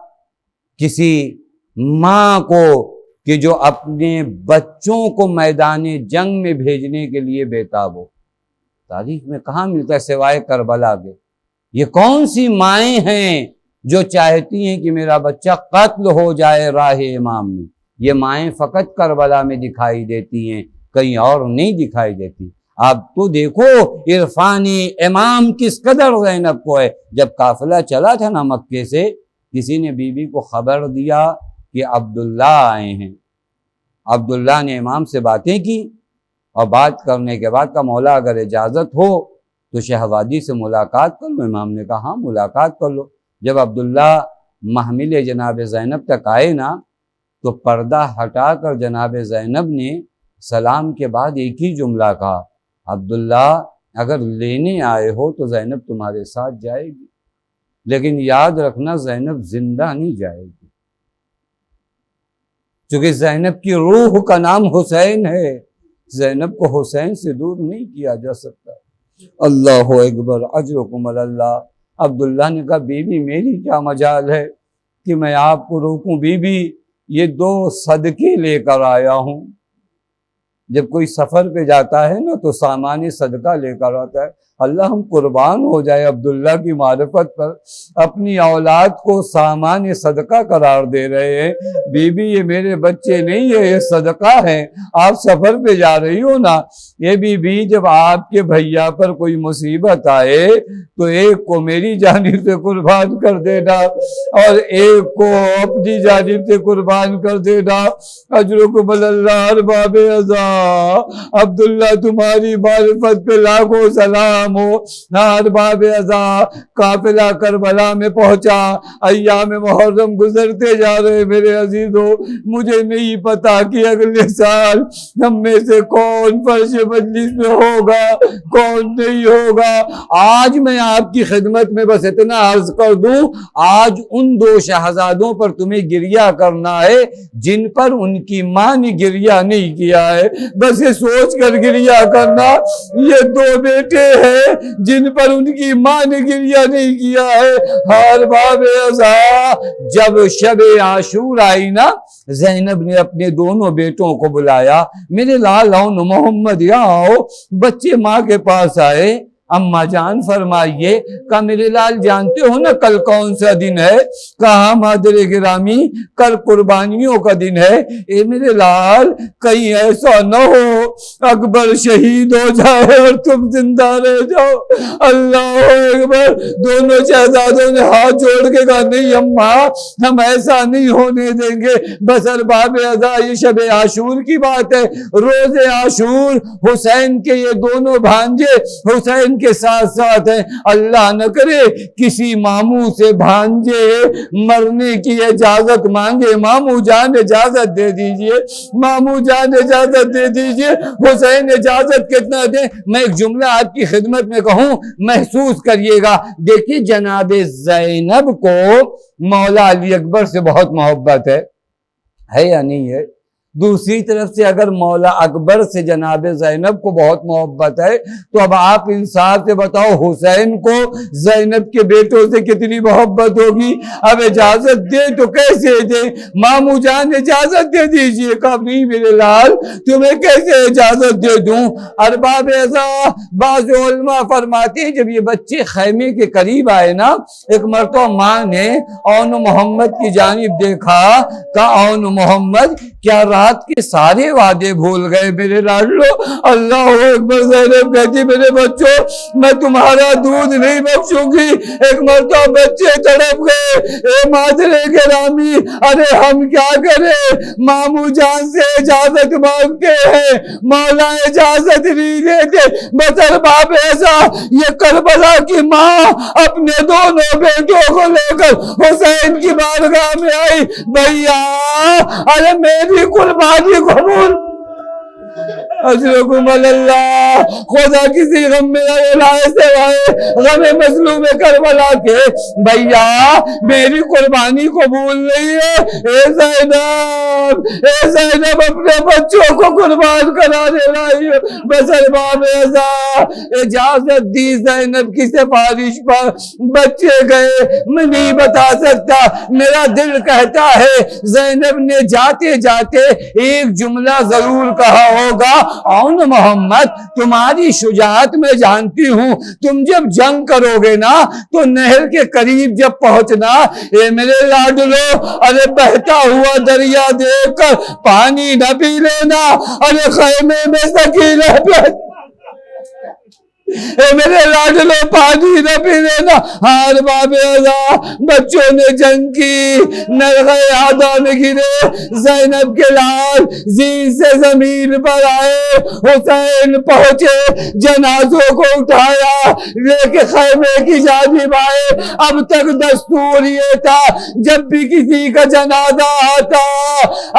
کسی ماں کو کہ جو اپنے بچوں کو میدان جنگ میں بھیجنے کے لیے بےتاب ہو؟ تاریخ میں کہاں ملتا ہے سوائے کربلا کے؟ یہ کون سی مائیں ہیں جو چاہتی ہیں کہ میرا بچہ قتل ہو جائے راہ امام میں؟ یہ مائیں فقط کربلا میں دکھائی دیتی ہیں، کہیں اور نہیں دکھائی دیتی۔ اب تو دیکھو عرفانی امام کس قدر زینب کو ہے۔ جب قافلہ چلا تھا نا مکے سے، کسی نے بی بی کو خبر دیا کہ عبداللہ آئے ہیں۔ عبداللہ نے امام سے باتیں کی اور بات کرنے کے بعد کہا مولا اگر اجازت ہو تو شہزادی سے ملاقات کر لو۔ امام نے کہا ہاں ملاقات کر لو۔ جب عبداللہ محمل جناب زینب تک آئے نا تو پردہ ہٹا کر جناب زینب نے سلام کے بعد ایک ہی جملہ کہا، عبداللہ اگر لینے آئے ہو تو زینب تمہارے ساتھ جائے گی، لیکن یاد رکھنا زینب زندہ نہیں جائے گی، چونکہ زینب کی روح کا نام حسین ہے، زینب کو حسین سے دور نہیں کیا جا سکتا۔ اللہ اکبر، اجرکم اللہ۔ عبداللہ نے کہا بی بی میری کیا مجال ہے کہ میں آپ کو روکوں، بی بی یہ 2 صدقے لے کر آیا ہوں۔ جب کوئی سفر پہ جاتا ہے نا تو سامان صدقہ لے کر آتا ہے۔ اللہ ہم قربان ہو جائے عبداللہ کی معرفت پر، اپنی اولاد کو سامان صدقہ قرار دے رہے ہیں۔ بی بی یہ میرے بچے نہیں ہے، یہ صدقہ ہے، آپ سفر پہ جا رہی ہو نا۔ یہ بی بی جب آپ کے بھیا پر کوئی مصیبت آئے تو ایک کو میری جانب سے قربان کر دینا اور ایک کو اپنی جانب سے قربان کر دینا۔ اجرکم اللہ ارباب عزا۔ عبداللہ تمہاری معرفت پہ لاکھوں سلام ہو۔ ارباب عزا، قافلہ کربلا میں پہنچا، ایام محرم گزرتے جا رہے میرے عزیزوں۔ مجھے نہیں پتا کہ اگلے سال ہم میں سے کون فرش مجلس میں ہوگا کون نہیں ہوگا۔ آج میں آپ کی خدمت میں بس اتنا عرض کر دوں، آج ان 2 شہزادوں پر تمہیں گریہ کرنا ہے جن پر ان کی ماں نے گریہ نہیں کیا ہے۔ بس یہ سوچ کر گریہ کرنا، یہ 2 بیٹے ہیں جن پر ان کی ماں نے گریہ نہیں کیا ہے۔ ہر باب عزا، جب شب عاشور آئی نا، زینب نے اپنے دونوں بیٹوں کو بلایا، میرے لال آؤ محمد یہاں آؤ۔ بچے ماں کے پاس آئے، اماں جان فرمائیے۔ کہا میرے لال جانتے ہو نا کل کون سا دن ہے؟ کہا مادر گرامی کل قربانیوں کا دن ہے۔ اے میرے لال کہیں ایسا نہ ہو اکبر شہید ہو جائے اور تم زندہ رہ جاؤ۔ اللہ اکبر۔ دونوں شہزادوں نے ہاتھ جوڑ کے کہا نہیں اماں، ہم ایسا نہیں ہونے دیں گے۔ بس ارباب عزا یہ شب عاشور کی بات ہے، روز عاشور حسین کے یہ دونوں بھانجے حسین کے ساتھ ساتھ ہیں۔ اللہ نہ کرے کسی ماموں سے بھانجے مرنے کی اجازت مانگے، ماموں جان اجازت دے دیجئے، ماموں جان اجازت دے دیجئے، حسین اجازت کتنا دیں۔ میں ایک جملہ آپ کی خدمت میں کہوں، محسوس کریے گا۔ دیکھیے جناب زینب کو مولا علی اکبر سے بہت محبت ہے یا نہیں ہے؟ دوسری طرف سے اگر مولا اکبر سے جناب زینب کو بہت محبت ہے تو اب آپ انصاف سے بتاؤ حسین کو زینب کے بیٹوں سے کتنی محبت ہوگی۔ اب اجازت دے تو کیسے دے؟ ماموں جان اجازت دے دیجئے۔ کہا نہیں میرے لال تمہیں کیسے اجازت دے دوں؟ ارباب عزا بعض علماء فرماتے ہیں جب یہ بچے خیمے کے قریب آئے نا، ایک مرتبہ ماں نے اون محمد کی جانب دیکھا، کہا اون محمد کیا رات کے سارے وعدے بھول گئے میرے لاڈلو؟ اللہ اکبر۔ زینب کہتی میرے بچوں میں تمہارا دودھ نہیں بخشوں گی۔ ایک مرتبہ بچے تڑپ گئے، اے مادر گرامی ارے ہم کیا کریں؟ ماموں جان سے اجازت مانگتے ہیں، مولا اجازت نہیں دیتے۔ بس ارباب عزا یہ کربلا کی ماں اپنے دونوں بیٹوں کو لے کر حسین کی بارگاہ میں آئی، بھیا ارے میری قربانی قبول۔ اجرکم اللہ۔ خدا کسی غم میں لائے سوائے غم مظلوم کربلا کے، بھیا میری قربانی قبول نہیں ہے۔ اے زینب اپنے بچوں کو قربان کرانے لائی۔ بس ارباب عزا اجازت دی زینب کی سفارش پر، بچے گئے۔ میں نہیں بتا سکتا، میرا دل کہتا ہے زینب نے جاتے جاتے ایک جملہ ضرور کہا ہوگا، اون محمد تمہاری شجاعت میں جانتی ہوں، تم جب جنگ کرو گے نا تو نہر کے قریب جب پہنچنا، اے میرے لاڈلو، ارے بہتا ہوا دریا دیکھ کر پانی نہ پی لینا، ارے خیمے میں سکینہ اے میرے لاڈلو پانی نہ پی لینا۔ ہار باب ازا بچوں نے جنگ کی، نرغے آدھا میں گرے، زینب کے لال زین سے زمین پر آئے، حسین پہنچے، جنازوں کو اٹھایا، لے کے خیمے کی جانب آئے۔ اب تک دستور یہ تھا جب بھی کسی کا جنازہ آتا،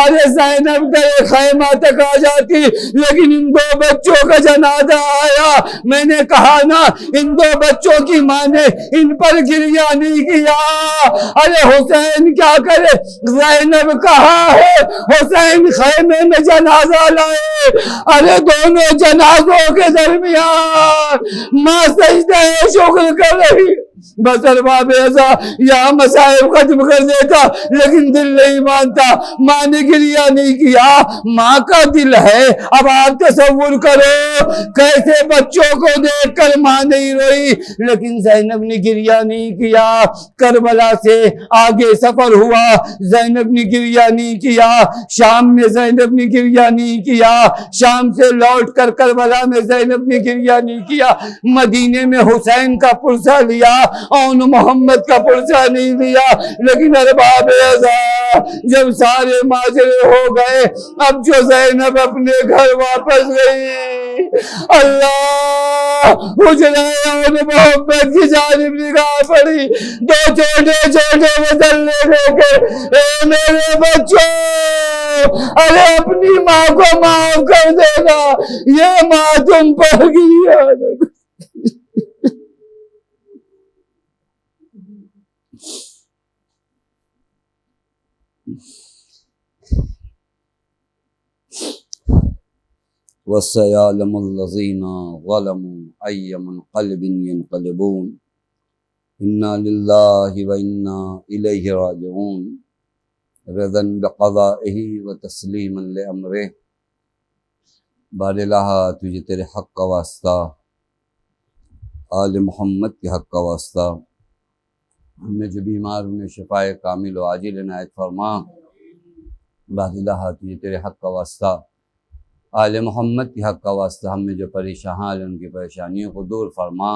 ارے زینب گئے خیمہ تک آ جاتی، لیکن ان دو بچوں کا جنازہ آیا، میں نے کہا نا ان دو بچوں کی ماں نے ان پر گریہ نہیں کیا۔ ارے حسین کیا کرے، زینب کہاں ہے، حسین خیمے میں جنازہ لائے، ارے دونوں جنازوں کے درمیان ماں سجدہ شکر کر رہی۔ بسر باب ایسا یہاں مسائب ختم کر دیتا، لیکن دل نہیں مانتا، ماں نے گریہ نہیں کیا، ماں کا دل ہے۔ اب آپ تصور کرو کیسے بچوں کو دیکھ کر ماں نہیں روئی، لیکن زینب نے گریہ نہیں کیا۔ کربلا سے آگے سفر ہوا، زینب نے گریہ نہیں کیا۔ شام میں زینب نے گریہ نہیں کیا، شام سے لوٹ کر کربلا میں زینب نے گریہ نہیں کیا۔ مدینے میں حسین کا پرسہ لیا، اون محمد کا پرسہ نہیں لیا۔ لیکن ارباب ازا جب سارے ماجرے ہو گئے، اب جو زینب اپنے گھر واپس گئی، اللہ حجرہ اون محمد کی جانب نگاہ پڑی، دو چھوٹے چھوٹے مسلے لے کے، اے میرے بچوں، ارے اپنی ماں کو معاف کر دینا، یہ ماں تم پر گریہ نہ کرے۔ وَسَيَعْلَمُ الَّذِينَ ظَلَمُوا أَيَّ مُنْقَلِبٍ يَنْقَلِبُونَ إِنَّا لِلَّهِ وَإِنَّا إِلَيْهِ رَاجِعُونَ رِضًا بِقَضَائِهِ وَتَسْلِيمًا لِأَمْرِهِ۔ بار الہ تجھے تیرے حق کا واسطہ، آل محمد کے حق کا واسطہ، ہم میں جو بیمار انہیں شفائے کامل و عاجل عنایت فرما۔ بار الہ تجھے تیرے حق کا واسطہ، آل محمد کے حق کا واسطہ، ہم میں جو پریشان ان کی پریشانیوں کو دور فرما۔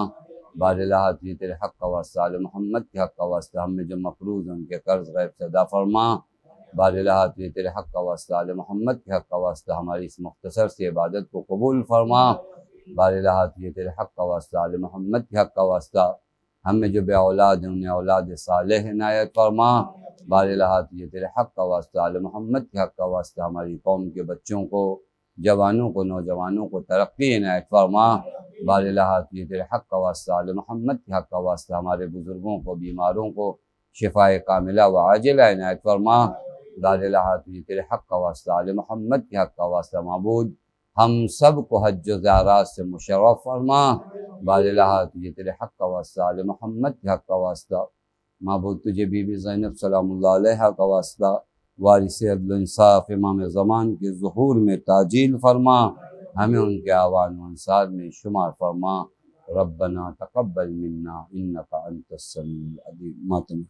بار الہ تجھے تیرے حق کا واسطہ، آل محمد کے حق کا واسطہ، ہم میں جو مقروض ان کے قرض غیب سے ادا فرما۔ بار الہ تجھے تیرے حق کا واسطہ، آل محمد کے حق کا واسطہ، ہماری اس مختصر سی عبادت کو قبول فرما۔ بار الہ تجھے تیرے حق کا واسطہ، آل محمد کے حق کا واسطہ، ہم میں جو بے اولاد ہیں انہیں اولاد صالح عنایت فرما۔ بار الہ تجھے تیرے حق کا واسطہ، آل محمد کے حق کا واسطہ، ہماری قوم کے بچوں کو، جوانوں کو، نوجوانوں کو ترقی عنایت فرما۔ بار الہ تجھے تیرے حق کا واسطہ، آل محمد کے حق کا واسطہ، ہمارے بزرگوں کو، بیماروں کو شفائے کاملہ و عاجلہ عنایت فرما۔ بار الہ تجھے تیرے حق کا واسطہ، آل محمد کے حق کا واسطہ، معبود ہم سب کو حج و زیارات سے مشرف فرما۔ بار الہ تجھے تیرے حق کا واسطہ، آل محمد کے حق کا واسطہ، معبود تجھے بی بی زینب سلام اللہ علیہ کا واسطہ، وارث عدل و انصاف امام زمان کے ظہور میں تعجیل فرما، ہمیں ان کے اعوان و انصار میں شمار فرما۔ ربنا تقبل منا انک انت السمیع العلیم۔